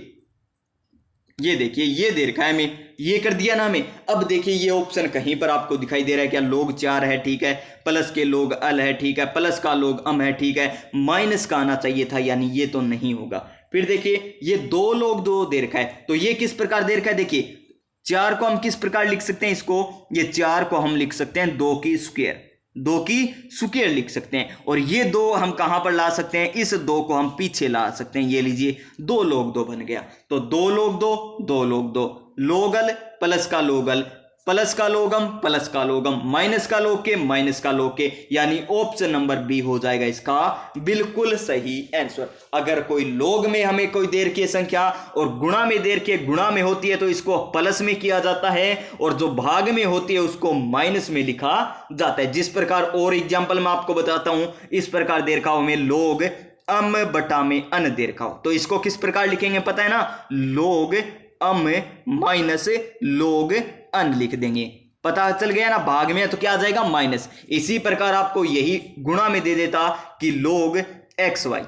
S1: ये देखिए ये दे रखा है हमें, ये कर दिया ना हमें। अब देखिए ये ऑप्शन कहीं पर आपको दिखाई दे रहा है क्या, log 4 है ठीक है, प्लस के log अल है ठीक है, प्लस का log है ठीक है, माइनस का आना चाहिए था, यानी ये तो नहीं होगा। फिर देखिए ये 2 log 2 दे रखा है, तो ये किस प्रकार दे रखा है, देखिए 4 को हम किस प्रकार लिख सकते हैं इसको, ये 4 को हम लिख सकते हैं 2 की स्क्वायर लिख सकते हैं। और ये 2 हम कहां पर ला सकते हैं, इस 2 को हम पीछे ला सकते हैं। ये लीजिए 2 log 2 बन गया, तो 2 log 2 log अल प्लस का log अल प्लस का log माइनस का log के, यानी ऑप्शन नंबर बी हो जाएगा इसका बिल्कुल सही आंसर। अगर कोई log में हमें कोई देर की संख्या और गुणा में देर के गुणा में होती है तो इसको प्लस में किया जाता है, और जो भाग में होती है उसको माइनस में लिखा जाता है। जिस प्रकार और एग्जाम्पल मैं आपको बताता हूं, इस प्रकार देर का हमें log बटा में अन देर का हो, तो इसको किस प्रकार लिखेंगे पता है ना, log माइनस log अन लिख देंगे। पता चल गया ना, भाग में तो क्या आ जाएगा माइनस। इसी प्रकार आपको यही गुणा में दे देता कि log xy,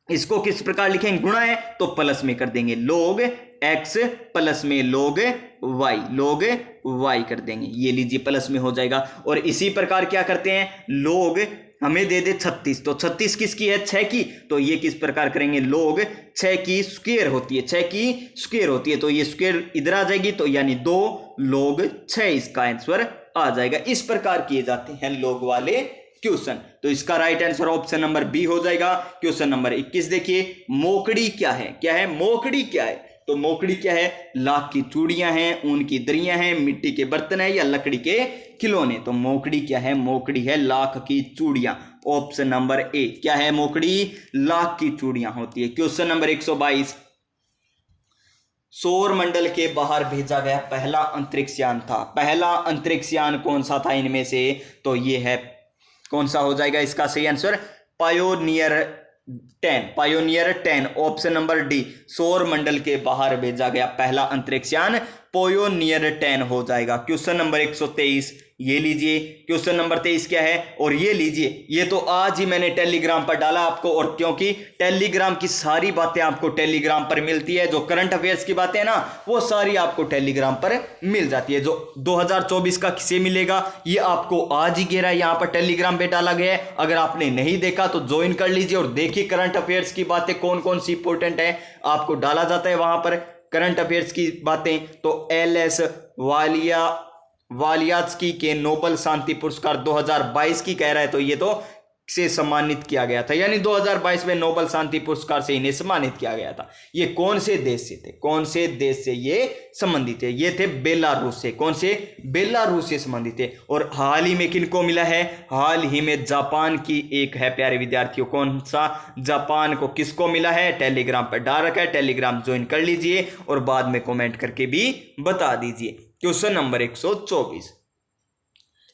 S1: इसको किस प्रकार लिखेंगे, गुणा है तो प्लस में कर देंगे log x प्लस में log y कर देंगे। ये लीजिए प्लस में हो जाएगा। और इसी प्रकार क्या करते हैं, log हमें दे दे 36, तो 36 किसकी है 6 की, तो ये किस प्रकार करेंगे log 6 की स्क्वायर होती है, तो ये स्क्वायर इधर आ जाएगी, तो यानी 2 log 6 इसका आंसर आ जाएगा। इस प्रकार किए जाते हैं log वाले क्वेश्चन। तो इसका right answer option number B हो जाएगा। क्वेश्चन नंबर 21 देखिए, मोकड़ी क्या है, मोकड़ी क्या है, तो मोकड़ी क्या है, लाख की चूड़ियां हैं, ऊन की दरियां हैं, मिट्टी के बर्तन है या लकड़ी के खिलौने। तो मोकड़ी क्या है, मोकड़ी है लाख की चूड़ियां। ऑप्शन नंबर ए क्या है, मोकड़ी लाख की चूड़ियां होती है। क्वेश्चन नंबर 122, सौर मंडल के बाहर भेजा गया पहला अंतरिक्ष यान था। पहला अंतरिक्ष यान कौन सा था इनमें से, तो ये है, कौन सा हो जाएगा इसका सही answer, pioneer 10। Option number D, सौर मंडल के बाहर भेजा गया पहला अंतरिक्ष यान पायोनियर 10 हो जाएगा। क्वेश्चन नंबर 123, ये लीजिए क्वेश्चन नंबर 23 क्या है, और ये लीजिए, ये तो आज ही मैंने टेलीग्राम पर डाला आपको, और क्योंकि टेलीग्राम की सारी बातें आपको टेलीग्राम पर मिलती है, जो करंट अफेयर्स की बातें हैं ना वो सारी आपको टेलीग्राम पर मिल जाती है। जो 2024 का किसे मिलेगा ये आपको आज ही गिरा है, यहाँ पर टेलीग्राम पे डाला गया है। अगर आपने नहीं देखा तो ज्वाइन कर लीजिए और देखिए करंट अफेयर्स की बातें कौन कौन सी इंपॉर्टेंट है, आपको डाला जाता है वहां पर करंट अफेयर्स की बातें। तो एल.एस. वालियात्स्की के नोबेल शांति पुरस्कार 2022 की कह रहा है, तो ये तो से सम्मानित किया गया था, यानी 2022 में नोबेल शांति पुरस्कार से इन्हें सम्मानित किया गया था। ये कौन से देश से थे, कौन से देश से ये संबंधित है, ये थे बेलारूस से। कौन से, बेलारूस से संबंधित थे। और हाल ही में किनको मिला है, हाल ही में जापान की एक है प्यारे विद्यार्थियों, कौन सा, जापान को किसको मिला है, टेलीग्राम पर डाल रखा है, टेलीग्राम ज्वाइन कर लीजिए और बाद में कमेंट करके भी बता दीजिए। क्वेश्चन नंबर 124,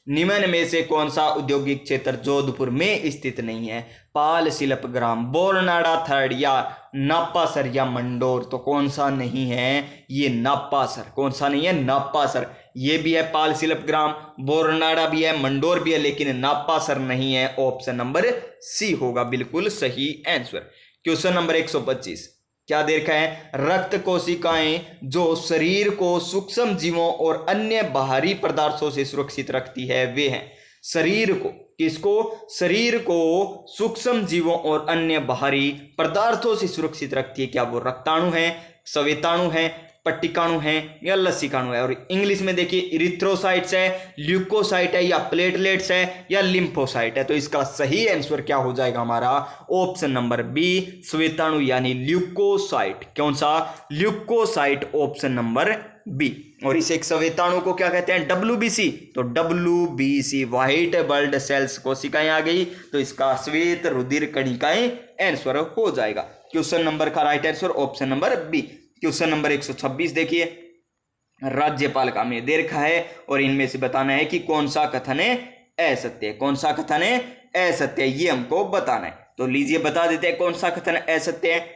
S1: निम्न में से कौन सा औद्योगिक क्षेत्र जोधपुर में स्थित नहीं है। पाल शिल्प ग्राम, बोरनाड़ा थर्ड या नापासर या मंडोर, तो कौन सा नहीं है ये नापासर, कौन सा नहीं है नापासर, ये भी है पाल शिल्प ग्राम, बोरनाड़ा भी है, मंडोर भी है, लेकिन नापासर नहीं है। ऑप्शन नंबर सी होगा बिल्कुल सही आंसर। क्वेश्चन नंबर 125 क्या देखा है, रक्त कोशिकाएं जो शरीर को सूक्ष्म जीवों और अन्य बाहरी पदार्थों से सुरक्षित रखती है वे हैं, शरीर को, किसको, शरीर को सूक्ष्म जीवों और अन्य बाहरी पदार्थों से सुरक्षित रखती है, क्या वो रक्ताणु है, श्वेताणु है, पट्टिकाणु है या लसिकाणु है। और इंग्लिश में देखिए इरिथ्रोसाइट्स है, ल्यूकोसाइट है या प्लेटलेट्स है या लिम्फोसाइट है। तो इसका सही आंसर क्या हो जाएगा हमारा, ऑप्शन नंबर बी श्वेताणु यानी ल्यूकोसाइट। कौन सा, ल्यूकोसाइट, ऑप्शन नंबर बी। और इस एक श्वेताणु को क्या कहते हैं, WBC, तो WBC व्हाइट ब्लड सेल्स कोशिकाएं आ गई, तो इसका श्वेत रुधिर कणिकाएं आंसर हो जाएगा। क्वेश्चन नंबर का right answer option number B. Question number 126 देखिए, राज्यपाल का हमने दे रखा है और इनमें से बताना है कि कौन सा कथन है असत्य है, कौन सा कथन है असत्य है, ये हमको बताना है। तो लीजिए बता देते हैं कौन सा कथन असत्य है।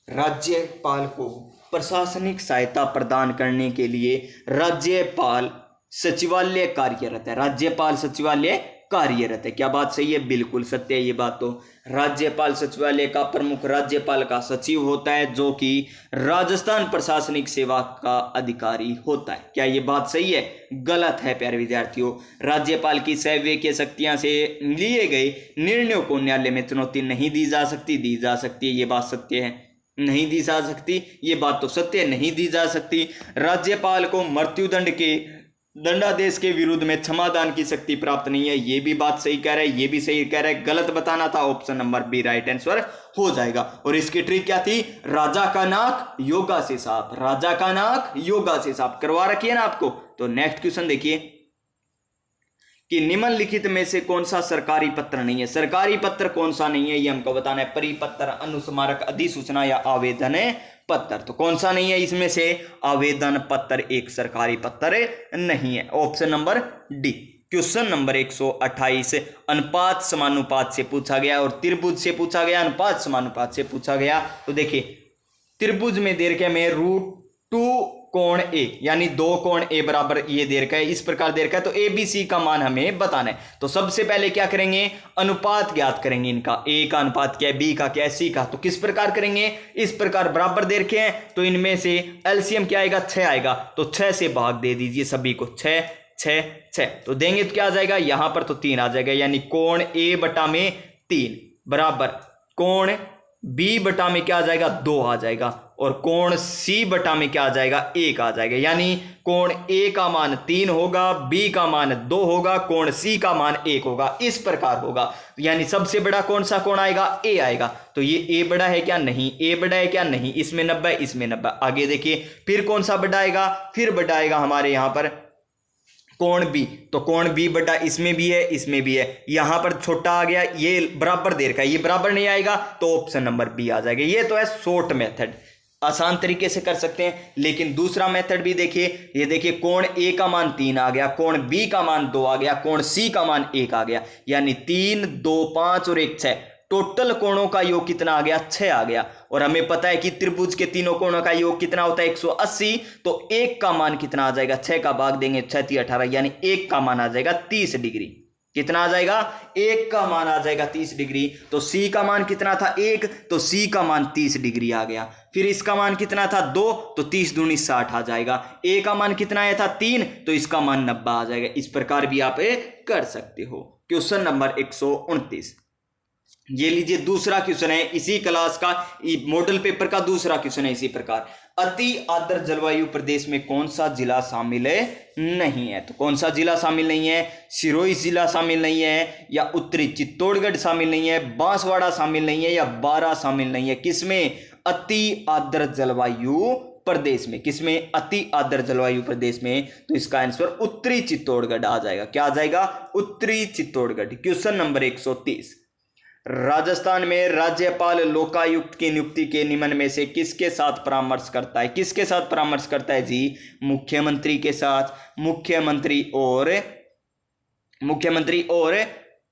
S1: राज्यपाल को प्रशासनिक सहायता प्रदान करने के लिए राज्यपाल सचिवालय कार्यरत है, राज्यपाल सचिवालय कार्यरत है, क्या बात सही है, बिल्कुल सत्य है ये बात। तो राज्यपाल सचिवालय का प्रमुख राज्यपाल का सचिव होता है जो कि राजस्थान प्रशासनिक सेवा का अधिकारी होता है, क्या ये बात सही है, गलत है प्यारे विद्यार्थियों। राज्यपाल की सवैय्य शक्तियां से लिए गए निर्णयों को न्यायालय में चुनौती नहीं दी जा सकती, दी जा सकती है, ये बात सत्य है, नहीं दी जा सकती, ये बात तो सत्य है, नहीं दी जा सकती। राज्यपाल को मृत्युदंड के दंडादेश के विरुद्ध में क्षमादान की शक्ति प्राप्त नहीं है, ये भी बात सही कह रहा है, ये भी सही कह रहा है, गलत बताना था, option number B right answer हो जाएगा। और इसकी ट्रिक क्या थी, राजा का नाक योगा से साफ, राजा का नाक योगा से साफ करवा रखी है ना आपको। तो नेक्स्ट क्वेश्चन देखिए कि निम्नलिखित में से कौन सा सरकारी पत्र नहीं है, सरकारी पत्र कौन सा नहीं है ये हमको बताना है, परिपत्र, अनुस्मारक, अधिसूचना या आवेदन पत्र। तो कौन सा नहीं है इसमें से, आवेदन पत्र एक सरकारी पत्र नहीं है, option number D. Question number 128 अनुपात समानुपात से पूछा गया और त्रिभुज से पूछा गया, अनुपात समानुपात से पूछा गया। तो देखिए त्रिभुज में दे रखा है में √2 कोण ए यानी 2 कोण ए बराबर ये दे रखा है, इस प्रकार दे रखा है। तो ABC का मान हमें बताना है। तो सबसे पहले क्या करेंगे, अनुपात ज्ञात करेंगे इनका, A का अनुपात क्या है, B का क्या है, C का। तो किस प्रकार करेंगे, इस प्रकार बराबर दे रखे हैं तो इनमें से LCM क्या आएगा, 6 आएगा। तो 6 से भाग दे दीजिए सभी को, 6 6 6, तो देंगे तो क्या आ जाएगा, यहां पर तो 3 आ जाएगा, यानी कोण A बटा में 3 बराबर कोण B बटा में क्या आ जाएगा, 2 आ जाएगा, और कोण C बटा में क्या आ जाएगा, 1 आ जाएगा। यानी कोण A का मान 3 होगा, B का मान 2 होगा, कोण C का मान 1 होगा, इस प्रकार होगा। यानी सबसे बड़ा कौन सा कोण आएगा, A आएगा। तो ये A बड़ा है क्या, नहीं, A बड़ा है क्या, नहीं, इसमें 90, इसमें 90। आगे देखिए फिर कौन सा बड़ा आएगा, फिर बड़ा आएगा हमारे यहां पर कोण B। तो कोण B बटा इसमें भी है, इसमें भी है, यहां पर छोटा आ गया, ये बराबर दे रखा है, ये बराबर नहीं आएगा तो ऑप्शन नंबर बी आ जाएगा। ये तो है शॉर्ट मेथड, आसान तरीके से कर सकते हैं। लेकिन दूसरा मेथड भी देखिए, ये देखिए कोण A का मान 3 आ गया, कोण B का मान 2 आ गया, कोण C का मान 1 आ गया, यानी 3 2 5 और 1 6, टोटल कोणों का योग कितना आ गया, 6 आ गया। और हमें पता है कि त्रिभुज के तीनों कोणों का योग कितना होता है, 180। तो 1 का मान कितना आ जाएगा, 6 का भाग देंगे 6 3 18, यानी 1 का मान आ जाएगा 30 डिग्री। कितना आ जाएगा, 1 का मान आ जाएगा 30 डिग्री। तो C का मान कितना था, 1, तो C का मान 30 डिग्री आ गया। फिर इसका मान कितना था, 2, तो 30 दूनी 60 आ जाएगा। A का मान कितना आया था, 3, तो इसका मान 90 आ जाएगा। इस प्रकार भी आप कर सकते हो। क्वेश्चन नंबर 129, ये लीजिए दूसरा क्वेश्चन है इसी क्लास का, मॉडल पेपर का दूसरा क्वेश्चन है इसी प्रकार। अति आर्द्र जलवायु प्रदेश में कौन सा जिला शामिल नहीं है। तो कौन सा जिला शामिल नहीं है, सिरोही जिला शामिल नहीं है, या उत्तरी चित्तौड़गढ़ शामिल नहीं है, बांसवाड़ा शामिल नहीं है, या बारां शामिल नहीं है। किसमें, अति आर्द्र जलवायु प्रदेश में, किसमें, अति आर्द्र जलवायु प्रदेश में। तो इसका आंसर उत्तरी चित्तौड़गढ़ आ जाएगा। क्या आ जाएगा, उत्तरी चित्तौड़गढ़। क्वेश्चन नंबर 130, राजस्थान में राज्यपाल लोकायुक्त की नियुक्ति के निम्न में से किसके साथ परामर्श करता है, किसके साथ परामर्श करता है जी, मुख्यमंत्री के साथ, मुख्यमंत्री और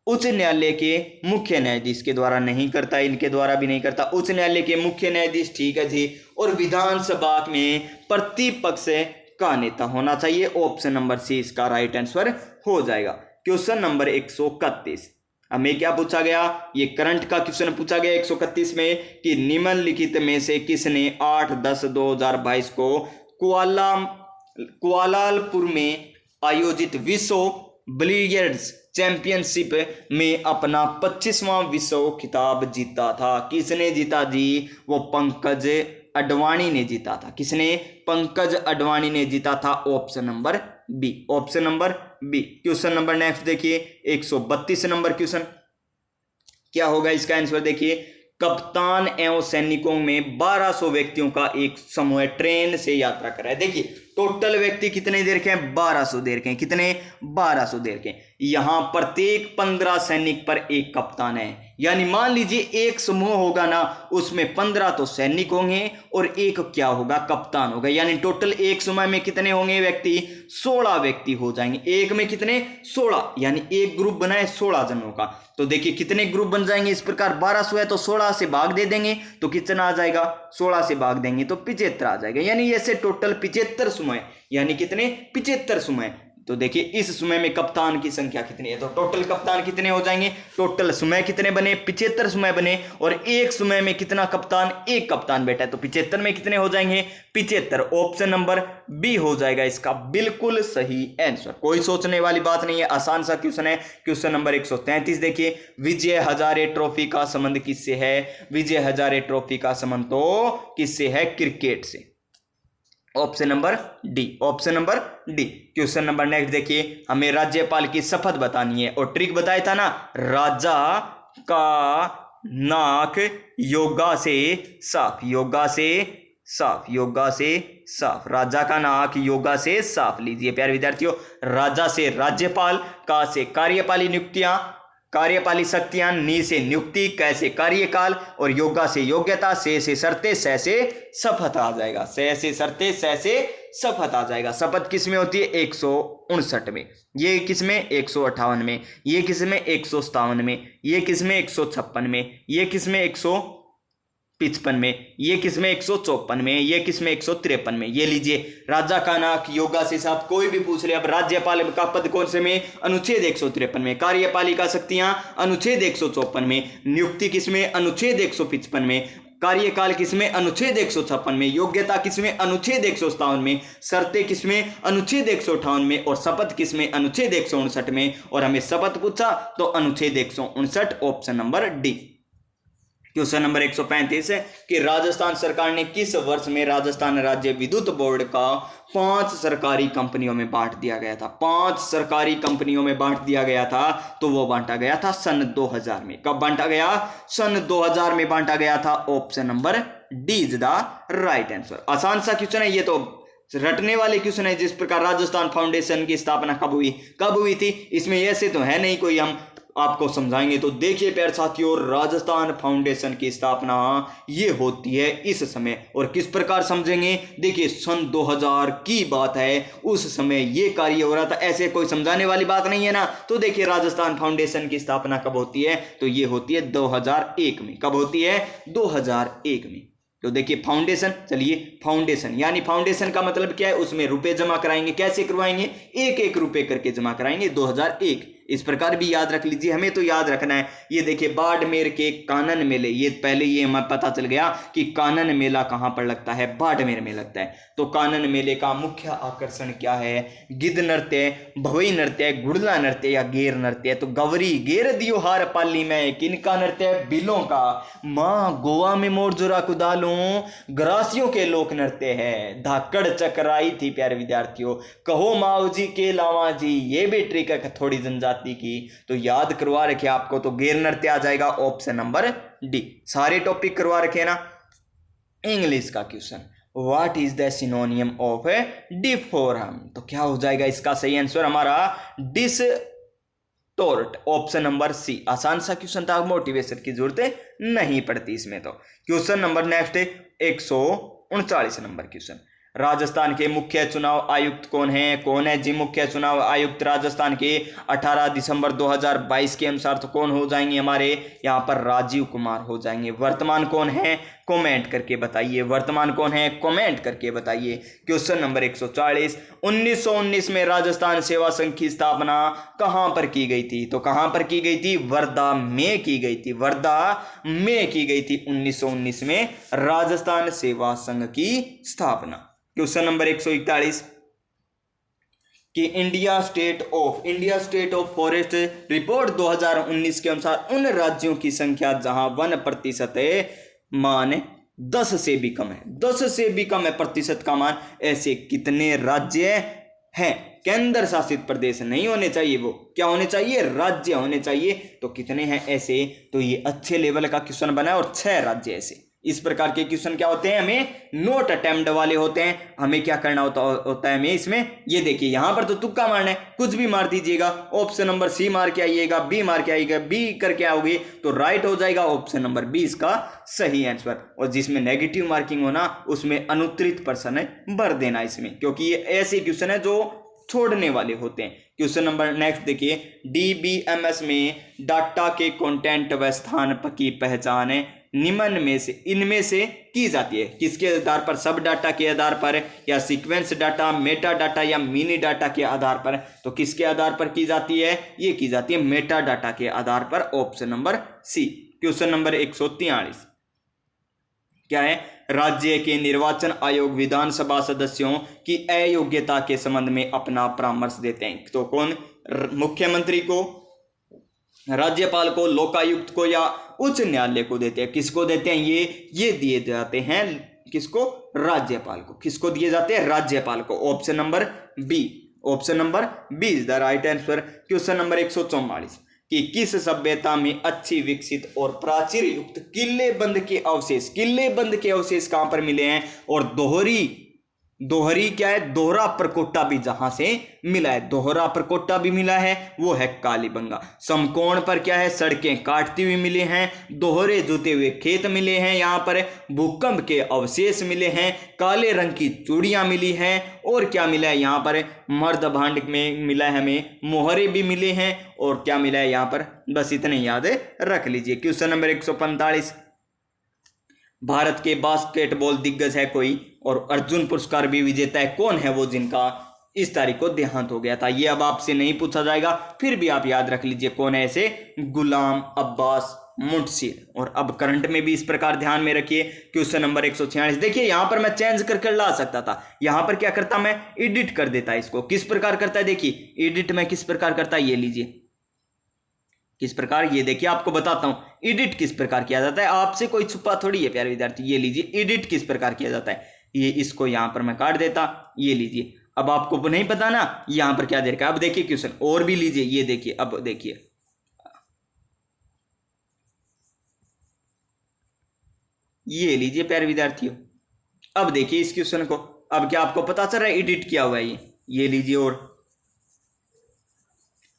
S1: उच्च न्यायालय के मुख्य न्यायाधीश के द्वारा नहीं करता, इनके द्वारा भी नहीं करता, उच्च न्यायालय के मुख्य न्यायाधीश, ठीक है जी। और विधानसभा में प्रतिपक्ष का नेता होना चाहिए। ऑप्शन नंबर सी इसका राइट आंसर हो जाएगा। क्वेश्चन नंबर 131, हमें क्या पूछा गया, ये करंट का क्वेश्चन पूछा गया 131 में कि निम्नलिखित में से किसने 8/10/2022 को कुआलालंपुर में आयोजित विश्व बिलियर्ड्स चैंपियनशिप में अपना 25वां विश्व खिताब जीता था। किसने जीता जी? वो पंकज अडवाणी ने जीता था। किसने? पंकज अडवाणी ने जीता था। Option number B, option number B. Question number next देखिए 132 नंबर क्वेश्चन, क्या होगा इसका आंसर देखिए। कप्तान एवं सैनिकों में 1200 व्यक्तियों का एक समूह ट्रेन से यात्रा कर रहा है। देखिए टोटल व्यक्ति कितने दे रखे हैं? 1200 दे रखे हैं। कितने? 1200 दे रखे हैं। यहां प्रत्येक 15 सैनिक पर एक कप्तान है, यानी मान लीजिए एक समूह होगा ना, उसमें 15 तो सैनिक होंगे और एक क्या होगा? कप्तान होगा। यानी टोटल एक समूह में कितने होंगे व्यक्ति? 16 व्यक्ति हो जाएंगे। एक में कितने? 16, यानी एक ग्रुप बनाए 16 जनों का। तो देखिए कितने ग्रुप बन जाएंगे इस प्रकार, 1200 है तो 16 से भाग दे देंगे तो कितना आ जाएगा? 16 से भाग देंगे तो 75 आ जाएगा। यानी ऐसे टोटल 75 समूह, यानी कितने? 75 समूह। तो देखिए इस समय में कप्तान की संख्या कितनी है, तो टोटल कप्तान कितने हो जाएंगे? टोटल समय कितने बने? 75 समय बने। और एक समय में कितना कप्तान? एक कप्तान बैठा है, तो 75 में कितने हो जाएंगे? 75। ऑप्शन नंबर बी हो जाएगा इसका बिल्कुल सही आंसर। कोई सोचने वाली बात नहीं है, आसान सा क्वेश्चन है। क्वेश्चन नंबर 133 देखिए, विजय हजारे ट्रॉफी का संबंध किससे है? विजय हजारे ट्रॉफी का संबंध तो किससे है? क्रिकेट से। Option number D, option number D. Question number next देखिए, हमें राज्यपाल की शपथ बतानी है और ट्रिक बताया था ना, राजा का नाक योगा से साफ, योगा से साफ, योगा से साफ। राजा का नाक योगा से साफ। लीजिए प्यारे विद्यार्थियों, राजा से राज्यपाल, का से कार्यपाली नियुक्तियां, कार्यपाली शक्तियां, नी से नियुक्ति, कैसे कार्यकाल, और योगा से योग्यता, से शर्तें, से शपथ आ जाएगा। से शर्तें, से शपथ आ जाएगा। शपथ किस में होती है? 159 में। ये किस में? 158 में। ये किस में? 157 में। ये किस में? 156 में। ये किस में? 155 में। ये किस में? 154 में। ये किस में? 153 में। ये लीजिए, राजा का नाक योगा से साफ, कोई भी पूछ ले। अब राज्यपाल का पद कौन से में? अनुच्छेद 153 में। कार्यपालिका शक्तियां अनुच्छेद 154 में। नियुक्ति किस में? अनुच्छेद 155 में। कार्यकाल किसमें? अनुच्छेद 156 में। योग्यता किसमें? अनुच्छेद 157 में। शर्तें किसमें? अनुच्छेद 158 में। और शपथ किसमें? अनुच्छेद 159 में। और हमें शपथ पूछा तो अनुच्छेद 159, option number D. Question number 135 है कि राजस्थान सरकार ने किस वर्ष में राजस्थान राज्य विद्युत बोर्ड का 5 सरकारी कंपनियों में बांट दिया गया था? 5 सरकारी कंपनियों में बांट दिया गया था, तो वो बांटा गया था सन 2000 में। कब बांटा गया? सन 2000 में बांटा गया था। Option number D is the right answer. आसान सा क्वेश्चन है ये, तो रटने वाले क्वेश्चन है। जिस प्रकार राजस्थान फाउंडेशन की स्थापना कब हुई? कब हुई थी? इसमें ऐसे तो है नहीं कोई हम आपको समझाएंगे। तो देखिए प्यारे साथियों, राजस्थान फाउंडेशन की स्थापना ये होती है इस समय। और किस प्रकार समझेंगे? देखिए सन 2000 की बात है, उस समय ये कार्य हो रहा था। ऐसे कोई समझाने वाली बात नहीं है ना। तो देखिए राजस्थान फाउंडेशन की स्थापना कब होती है? तो ये होती है 2001 में। कब होती है? 2001 में। तो देखिए फाउंडेशन, चलिए फाउंडेशन, यानी फाउंडेशन का मतलब क्या है? उसमें रुपए जमा कराएंगे। कैसे करवाएंगे? एक एक रुपए करके जमा कराएंगे। 2001 इस प्रकार भी याद रख लीजिए, हमें तो याद रखना है। ये देखिए बाड़मेर के कानन मेले, ये पहले ये हमें पता चल गया कि कानन मेला कहां पर लगता है? बाड़मेर में लगता है। तो कानन मेले का मुख्य आकर्षण क्या है? गिद्ध नृत्य, भवई नृत्य, गुड़ला नृत्य या गेर नृत्य। तो गवरी गेर दियो हार पाली में, किनका नृत्य? बिलों का। माँ गोवा में मोर जुरा कुदालूं, ग्रासियों के लोक नृत्य है। धाकड़ चकराई थी प्यारे विद्यार्थियों, कहो माऊ जी के लावा जी, ये भी ट्रिक है थोड़ी जनजाति की, तो याद करवा रखे आपको। तो गेर नृत्य आ जाएगा ऑप्शन नंबर डी। सारे टॉपिक करवा रखे ना। इंग्लिश का question, what is the synonym of deform? तो क्या हो जाएगा इसका सही आंसर हमारा? Distort, option number C. आसान सा क्वेश्चन था, मोटिवेशन की जरूरत नहीं पड़ती इसमें। तो question number next 139 number question, Rajasthan के मुख्य चुनाव आयुक्त कौन है जी मुख्य चुनाव आयुक्त राजस्थान के? 18 दिसंबर 2022 के अनुसार तो कौन हो जाएंगे हमारे यहाँ पर? राजीव कुमार हो जाएंगे। वर्तमान कौन है? कमेंट करके बताइए। वर्तमान कौन है? कमेंट करके बताइए। क्वेश्चन नंबर 140, 1919 में राजस्थान सेवा संघ की स्थापना कहां पर की गई थी? तो कहां पर की गई थी? वर्धा में की गई थी। वर्धा में की गई थी 1919 में राजस्थान सेवा संघ की स्थापना। क्वेश्चन नंबर 141 कि India state of forest report 2019 के अनुसार उन राज्यों की संख्या जहां 1% है, मान 10 से भी कम है, 10 से भी कम है प्रतिशत का मान, ऐसे कितने राज्य हैं? केंद्र शासित प्रदेश नहीं होने चाहिए, वो क्या होने चाहिए? राज्य होने चाहिए। तो कितने हैं ऐसे? तो ये अच्छे लेवल का क्वेश्चन बना है और 6 राज्य ऐसे। इस प्रकार के क्वेश्चन क्या होते हैं? हमें नोट अटेम्प्ट वाले होते हैं। हमें क्या करना होता है हमें इसमें, ये देखिए यहां पर तो तुक्का मारना है, कुछ भी मार दीजिएगा। ऑप्शन नंबर सी मार के आइएगा, बी मार के आइएगा, बी करके आओगे तो राइट हो जाएगा ऑप्शन नंबर बी इसका सही आंसर। और जिसमें नेगेटिव मार्किंग होना उसमें अनुत्तरित प्रश्न भर देना इसमें, क्योंकि ये ऐसे क्वेश्चन है जो छोड़ने वाले होते हैं। क्वेश्चन नंबर नेक्स्ट देखिए, डीबीएमएस में डाटा के कंटेंट व स्थान की पहचान निम्न में से इनमें से की जाती है? किसके आधार पर? सब डाटा के आधार पर, या सीक्वेंस डाटा, मेटा डाटा, या मिनी डाटा के आधार पर? तो किसके आधार पर की जाती है? ये की जाती है मेटा डाटा के आधार पर, option number C. Question number 143 क्या है? राज्य के निर्वाचन आयोग विधानसभा सदस्यों की अयोग्यता के संबंध में अपना परामर्श देते हैं। तो कौन? मुख्यमंत्री को, राज्यपाल को, लोकायुक्त को, या उच्च न्यायालय को देते हैं? किसको देते हैं? ये दिए जाते हैं किसको? राज्यपाल को। किसको दिए जाते हैं? राज्यपाल को। Option number B, option number B is the right answer. Question number 144 कि किस सभ्यता में अच्छी विकसित और प्राचीर युक्त किलेबंद के अवशेष कहां पर मिले हैं? और दोहरी क्या है? दोहरा प्रकोष्ठा भी जहां से मिला है, दोहरा प्रकोष्ठा भी मिला है, वो है कालीबंगा। समकोण पर क्या है? सड़कें काटती हुई मिले हैं, दोहरे जुते हुए खेत मिले हैं, यहाँ पर भूकंप के अवशेष मिले हैं, काले रंग की चूड़ियां मिली हैं, और क्या मिला है यहाँ पर? मर्द भांड में मिला है हमें, मोहरे भी मिले हैं, और क्या मिला है यहाँ पर? बस इतने याद रख लीजिए। क्वेश्चन नंबर 145 भारत के बास्केटबॉल दिग्गज है कोई और अर्जुन पुरस्कार भी विजेता है, कौन है वो जिनका इस तारीख को देहांत हो गया था? ये अब आपसे नहीं पूछा जाएगा, फिर भी आप याद रख लीजिए कौन है ऐसे? गुलाम अब्बास मुंशी। और अब करंट में भी इस प्रकार ध्यान में रखिए। क्वेश्चन नंबर 146 देखिए, यहां पर मैं चेंज करके ला सकता था, यहां पर क्या करता मैं? एडिट कर देता इसको। किस प्रकार करता है? देखिए एडिट में किस प्रकार करता है, ये लीजिए किस प्रकार, ये देखिए आपको बताता हूं एडिट किस प्रकार किया जाता है। आपसे कोई छुपा थोड़ी है प्यारे विद्यार्थी। ये लीजिए एडिट किस प्रकार किया जाता है, ये इसको यहां पर मैं काट देता, ये लीजिए। अब आपको नहीं पता ना यहां पर क्या दे रखा है। अब देखिए क्वेश्चन और भी लीजिए, ये देखिए, अब देखिए ये लीजिए प्यारे विद्यार्थियों, अब देखिए इस क्वेश्चन को। अब क्या आपको पता चल रहा है एडिट किया हुआ है ये लीजिए। और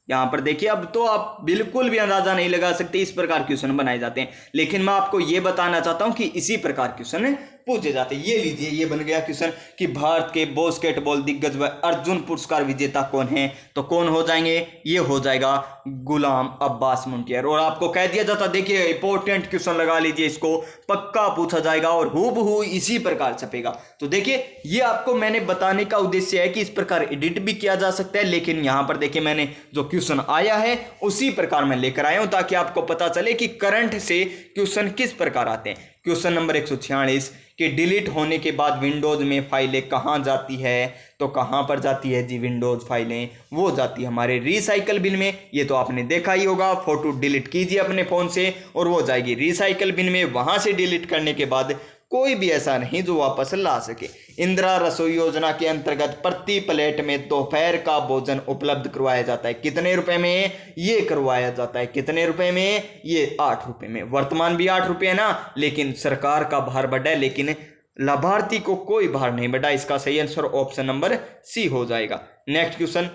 S1: यहां पर देखिए, अब तो आप बिल्कुल भी अंदाजा नहीं लगा सकते, इस प्रकार क्वेश्चन बनाए जाते हैं। लेकिन मैं आपको यह बताना चाहता हूं कि इसी प्रकार क्वेश्चन पूछे जाते हैं। ये लीजिए, ये बन गया क्वेश्चन कि भारत के बास्केटबॉल दिग्गज व अर्जुन पुरस्कार विजेता कौन है? तो कौन हो जाएंगे? ये हो जाएगा गुलाम अब्बास मुंशियार। और आपको कह दिया जाता, देखिए इंपॉर्टेंट क्वेश्चन लगा लीजिए, इसको पक्का पूछा जाएगा और हूबहू इसी प्रकार छपेगा। तो देखिए ये आपको मैंने बताने का उद्देश्य है कि इस प्रकार एडिट भी किया जा सकता है, लेकिन यहां पर देखिए मैंने जो क्वेश्चन आया है उसी प्रकार मैं लेकर आया हूं, ताकि आपको पता चले कि करंट से क्वेश्चन किस प्रकार आते हैं। क्वेश्चन नंबर 146 कि डिलीट होने के बाद विंडोज में फाइलें कहां जाती है? तो कहां पर जाती है जी विंडोज फाइलें? वो जाती है हमारे रिसाइकल बिन में। ये तो आपने देखा ही होगा, फोटो डिलीट कीजिए अपने फोन से और वो जाएगी रिसाइकल बिन में। वहां से डिलीट करने के बाद कोई भी ऐसा नहीं जो वापस ला सके। इंदिरा रसोई योजना के अंतर्गत प्रति प्लेट में दोपहर का भोजन उपलब्ध करवाया जाता है। कितने रुपए में ये करवाया जाता है? कितने रुपए में? ये 8 रुपए में। वर्तमान भी 8 रुपए है ना, लेकिन सरकार का भार बढ़ा है, लेकिन लाभार्थी को कोई भार नहीं बढ़ा। इसका सही आंसर ऑप्शन नंबर सी हो जाएगा। नेक्स्ट क्वेश्चन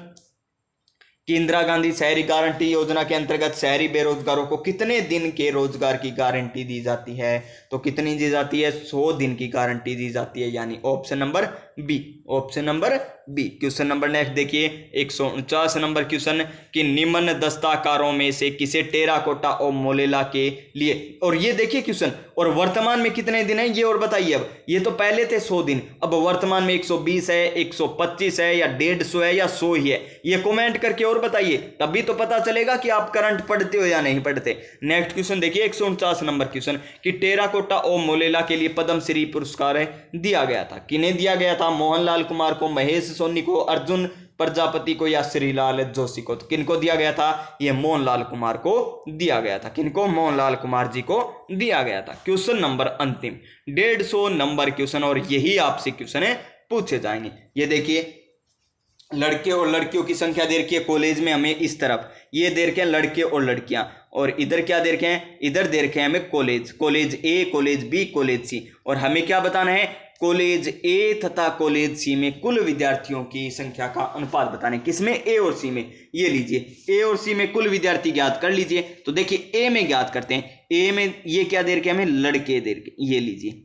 S1: कि इंदिरा गांधी शहरी गारंटी योजना के अंतर्गत शहरी बेरोजगारों को कितने दिन के रोजगार की गारंटी दी जाती है? तो कितनी दी जाती है? 100 दिन की गारंटी दी जाती है, यानी option number B, option number B. Question number next देखिए 149 नंबर क्वेश्चन कि निम्न दस्ताकारों में से किसे टेराकोटा और मोलेला के लिए, और ये देखिए क्वेश्चन, और वर्तमान में कितने दिन है ये और बताइए। अब ये तो पहले थे 100 दिन, अब वर्तमान में 120 है, 125 है, या 150 है, या 100 ही है, ये कमेंट करके और बताइए, तभी तो पता चलेगा कि आप करंट पढ़ते हो या नहीं पढ़ते। नेक्स्ट क्वेश्चन देखिए 149 नंबर क्वेश्चन कि टेराकोटा और मोलेला के लिए पद्मश्री पुरस्कार दिया गया था, किन्हें दिया गया था? मोहनलाल कुमार को, महेश सोनी को, अर्जुन प्रजापति को, या श्रीलाल जोशी को। तो किनको दिया गया था? ये मोहनलाल कुमार को दिया गया था। किनको? मोहनलाल कुमार जी को दिया गया था। क्वेश्चन नंबर अंतिम 150 नंबर क्वेश्चन, और यही आपसे क्वेश्चन पूछे जाएंगे। ये देखिए लड़के और लड़कियों की संख्या दे रखी है कॉलेज में हमें इस तरफ, ये दे रखे हैं लड़के और लड़कियां, और इधर क्या दे रखे हैं? इधर दे रखे हैं हमें कॉलेज, कॉलेज ए, कॉलेज बी, कॉलेज सी, और हमें क्या बताना है? कॉलेज ए तथा कॉलेज सी में कुल विद्यार्थियों की संख्या का अनुपात बताने। किसमें? ए और सी में। ये लीजिए ए और सी में कुल विद्यार्थी ज्ञात कर लीजिए। तो देखिए ए में ज्ञात करते हैं। ए में ये क्या दे रखे हमें? लड़के दे रखे, ये लीजिए,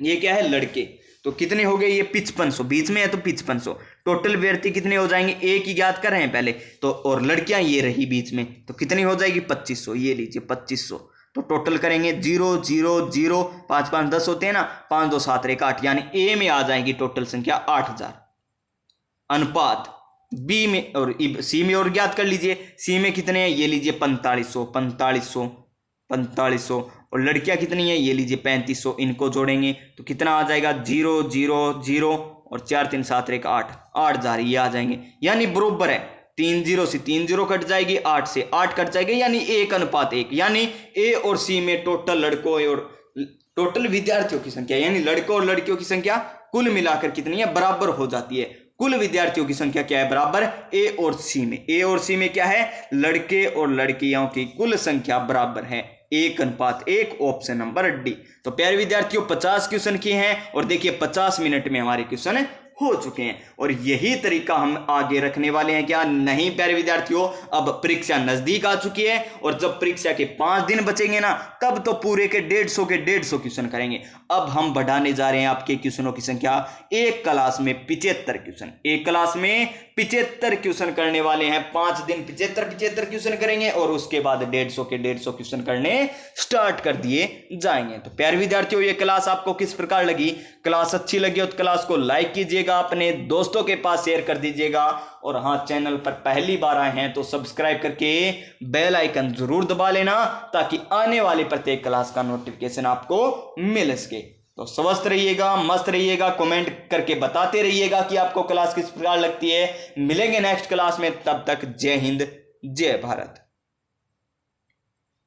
S1: ये क्या है? लड़के। तो कितने हो गए? ये 5500, बीच में है तो 5500। टोटल विद्यार्थी कितने हो जाएंगे? ए की ज्ञात कर रहे हैं पहले तो, और लड़कियां ये रही बीच में, तो कितनी हो जाएगी? 2500। ये लीजिए 2500। तो टोटल करेंगे 0 0 0 5 5 10 होते हैं ना, 5 2 7 1 8, यानी ए में आ जाएगी टोटल संख्या 8000। अनुपात बी में और सी में और ज्ञात कर लीजिए। सी में कितने हैं? ये लीजिए 4500 4500 4500, और लड़कियां कितनी है? ये लीजिए 3500। इनको जोड़ेंगे तो कितना आ जाएगा? 0 0 0 और 4 3 7 1 8, 8000 ये आ जाएंगे, यानी बरोबर है। 3 0 से 3 0 कट जाएगी, 8 से 8 कट जाएगी, यानी 1:1, यानी ए और सी में टोटल लड़कों और टोटल विद्यार्थियों की संख्या, यानी लड़कों और लड़कियों की संख्या कुल मिलाकर कितनी है? बराबर हो जाती है। कुल विद्यार्थियों की संख्या क्या है? बराबर ए और सी में। ए और सी में क्या है? लड़के और लड़कियों की कुल संख्या बराबर है 1:1, ऑप्शन नंबर डी। तो प्यारे विद्यार्थियों 50 क्वेश्चन किए हैं, और देखिए 50 मिनट में हमारे क्वेश्चन हो चुके हैं, और यही तरीका हम आगे रखने वाले हैं। क्या नहीं प्यारे विद्यार्थियों? अब परीक्षा नजदीक आ चुकी है, और जब परीक्षा के 5 दिन बचेंगे ना, तब तो पूरे के 150 क्वेश्चन करेंगे। अब हम बढ़ाने जा रहे हैं आपके क्वेश्चनों की संख्या। एक क्लास में 75 क्वेश्चन, एक क्लास में 75 क्वेश्चन करने वाले हैं। 5 दिन 75 क्वेश्चन करेंगे, और उसके बाद 150 क्वेश्चन करने स्टार्ट कर दिए जाएंगे। तो प्यारे विद्यार्थियों ये क्लास आपको किस प्रकार लगी? क्लास अच्छी लगी हो तो क्लास को लाइक कीजिएगा, अपने दोस्तों के पास शेयर कर दीजिएगा, और हाँ चैनल पर पहली बार आए हैं तो सब्सक्राइब करके बेल आइकन जरूर दबा लेना, ताकि आने वाली प्रत्येक क्लास का नोटिफिकेशन आपको मिल सके। तो स्वस्थ रहिएगा, मस्त रहिएगा, कमेंट करके बताते रहिएगा कि आपको क्लास किस प्रकार लगती है। मिलेंगे नेक्स्ट क्लास में, तब तक जय हिंद जय भारत।